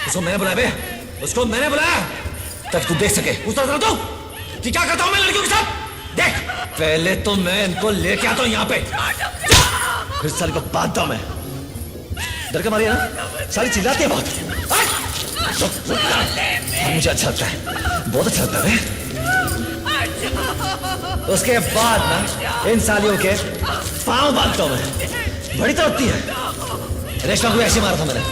उसको मैंने बुलाया बे, उसको मैंने बुलाया ताकि तू देख सके उस तरह तू कि क्या करता हूँ मैं लड़कियों के साथ। देख पहले तो मैं इनको लेके आता हूँ यहाँ पे, फिर साले को बांधता हूँ मैं। डर के मारी है ना, साली चिल्लाती है बहुत। मुझे अच्छा लगता है, बहुत अच्छा लगता है। उसके बाद ना इन सालियों के पांव बांधता हूं मैं, बड़ी तड़पती है। रेशमा को ऐसे मारा था मैंने।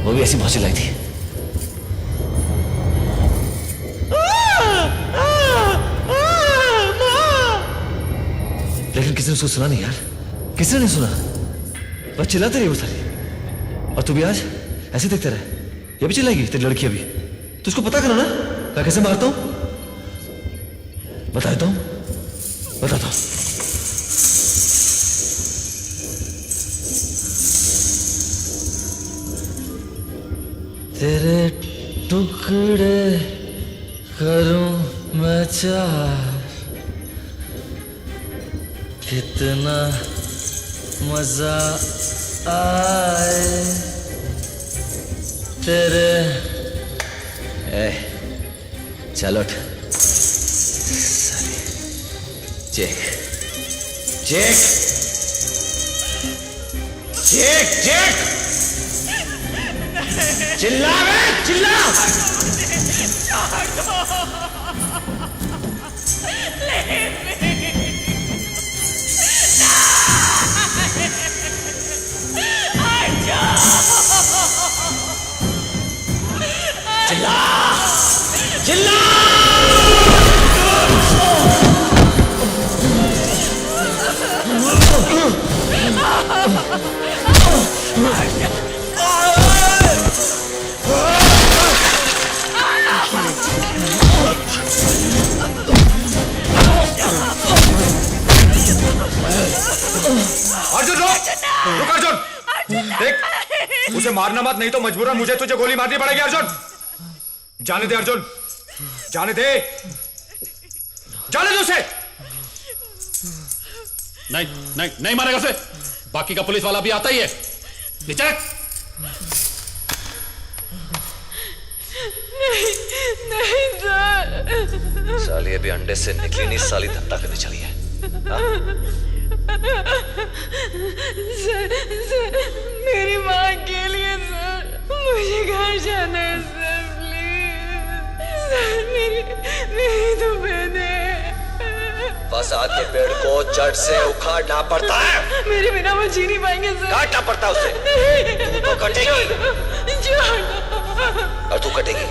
वो भी ऐसी बहुत चिल्लाई थी। लेकिन किसी ने उसको सुना नहीं यार, किसी ने नहीं सुना। बस चिल्लाते रही वो सारी। और तू भी आज ऐसे देखते रहे, ये भी चिल्लाएगी तेरी लड़की अभी। तो उसको पता करो ना मैं कैसे मारता हूं, बताता हूं, बताता हूं। तेरे टुकड़े करूं मैं चार, कितना मजा आए तेरे। चलो चेक चेक चेक चेक चिल्ला बे चिल्ला। चिल्ला चिल्ला। अर्जुन रुक अर्जुन, देख उसे मारना मत, नहीं तो मजबूरन मुझे तुझे गोली मारनी पड़ेगी। अर्जुन जाने दे, अर्जुन जाने दे, जाने दे उसे। नहीं नहीं नहीं मारेगा उसे, बाकी का पुलिस वाला भी आता ही है। ले चल। नहीं सर। साली अभी अंडे से निकली नहीं, साली धंधा करने चली है। सर मेरी माँ के लिए सर, मुझे घर जाना है सर, प्लीज सर। मेरी तो बहन है। बस आग के पेड़ को जड़ से उखाड़ना पड़ता है। मेरे बिना वो जी नहीं पाएंगे सर। काटना पड़ता है उसे। तू तो कटेगी छोड़ो। और तू कटेगी।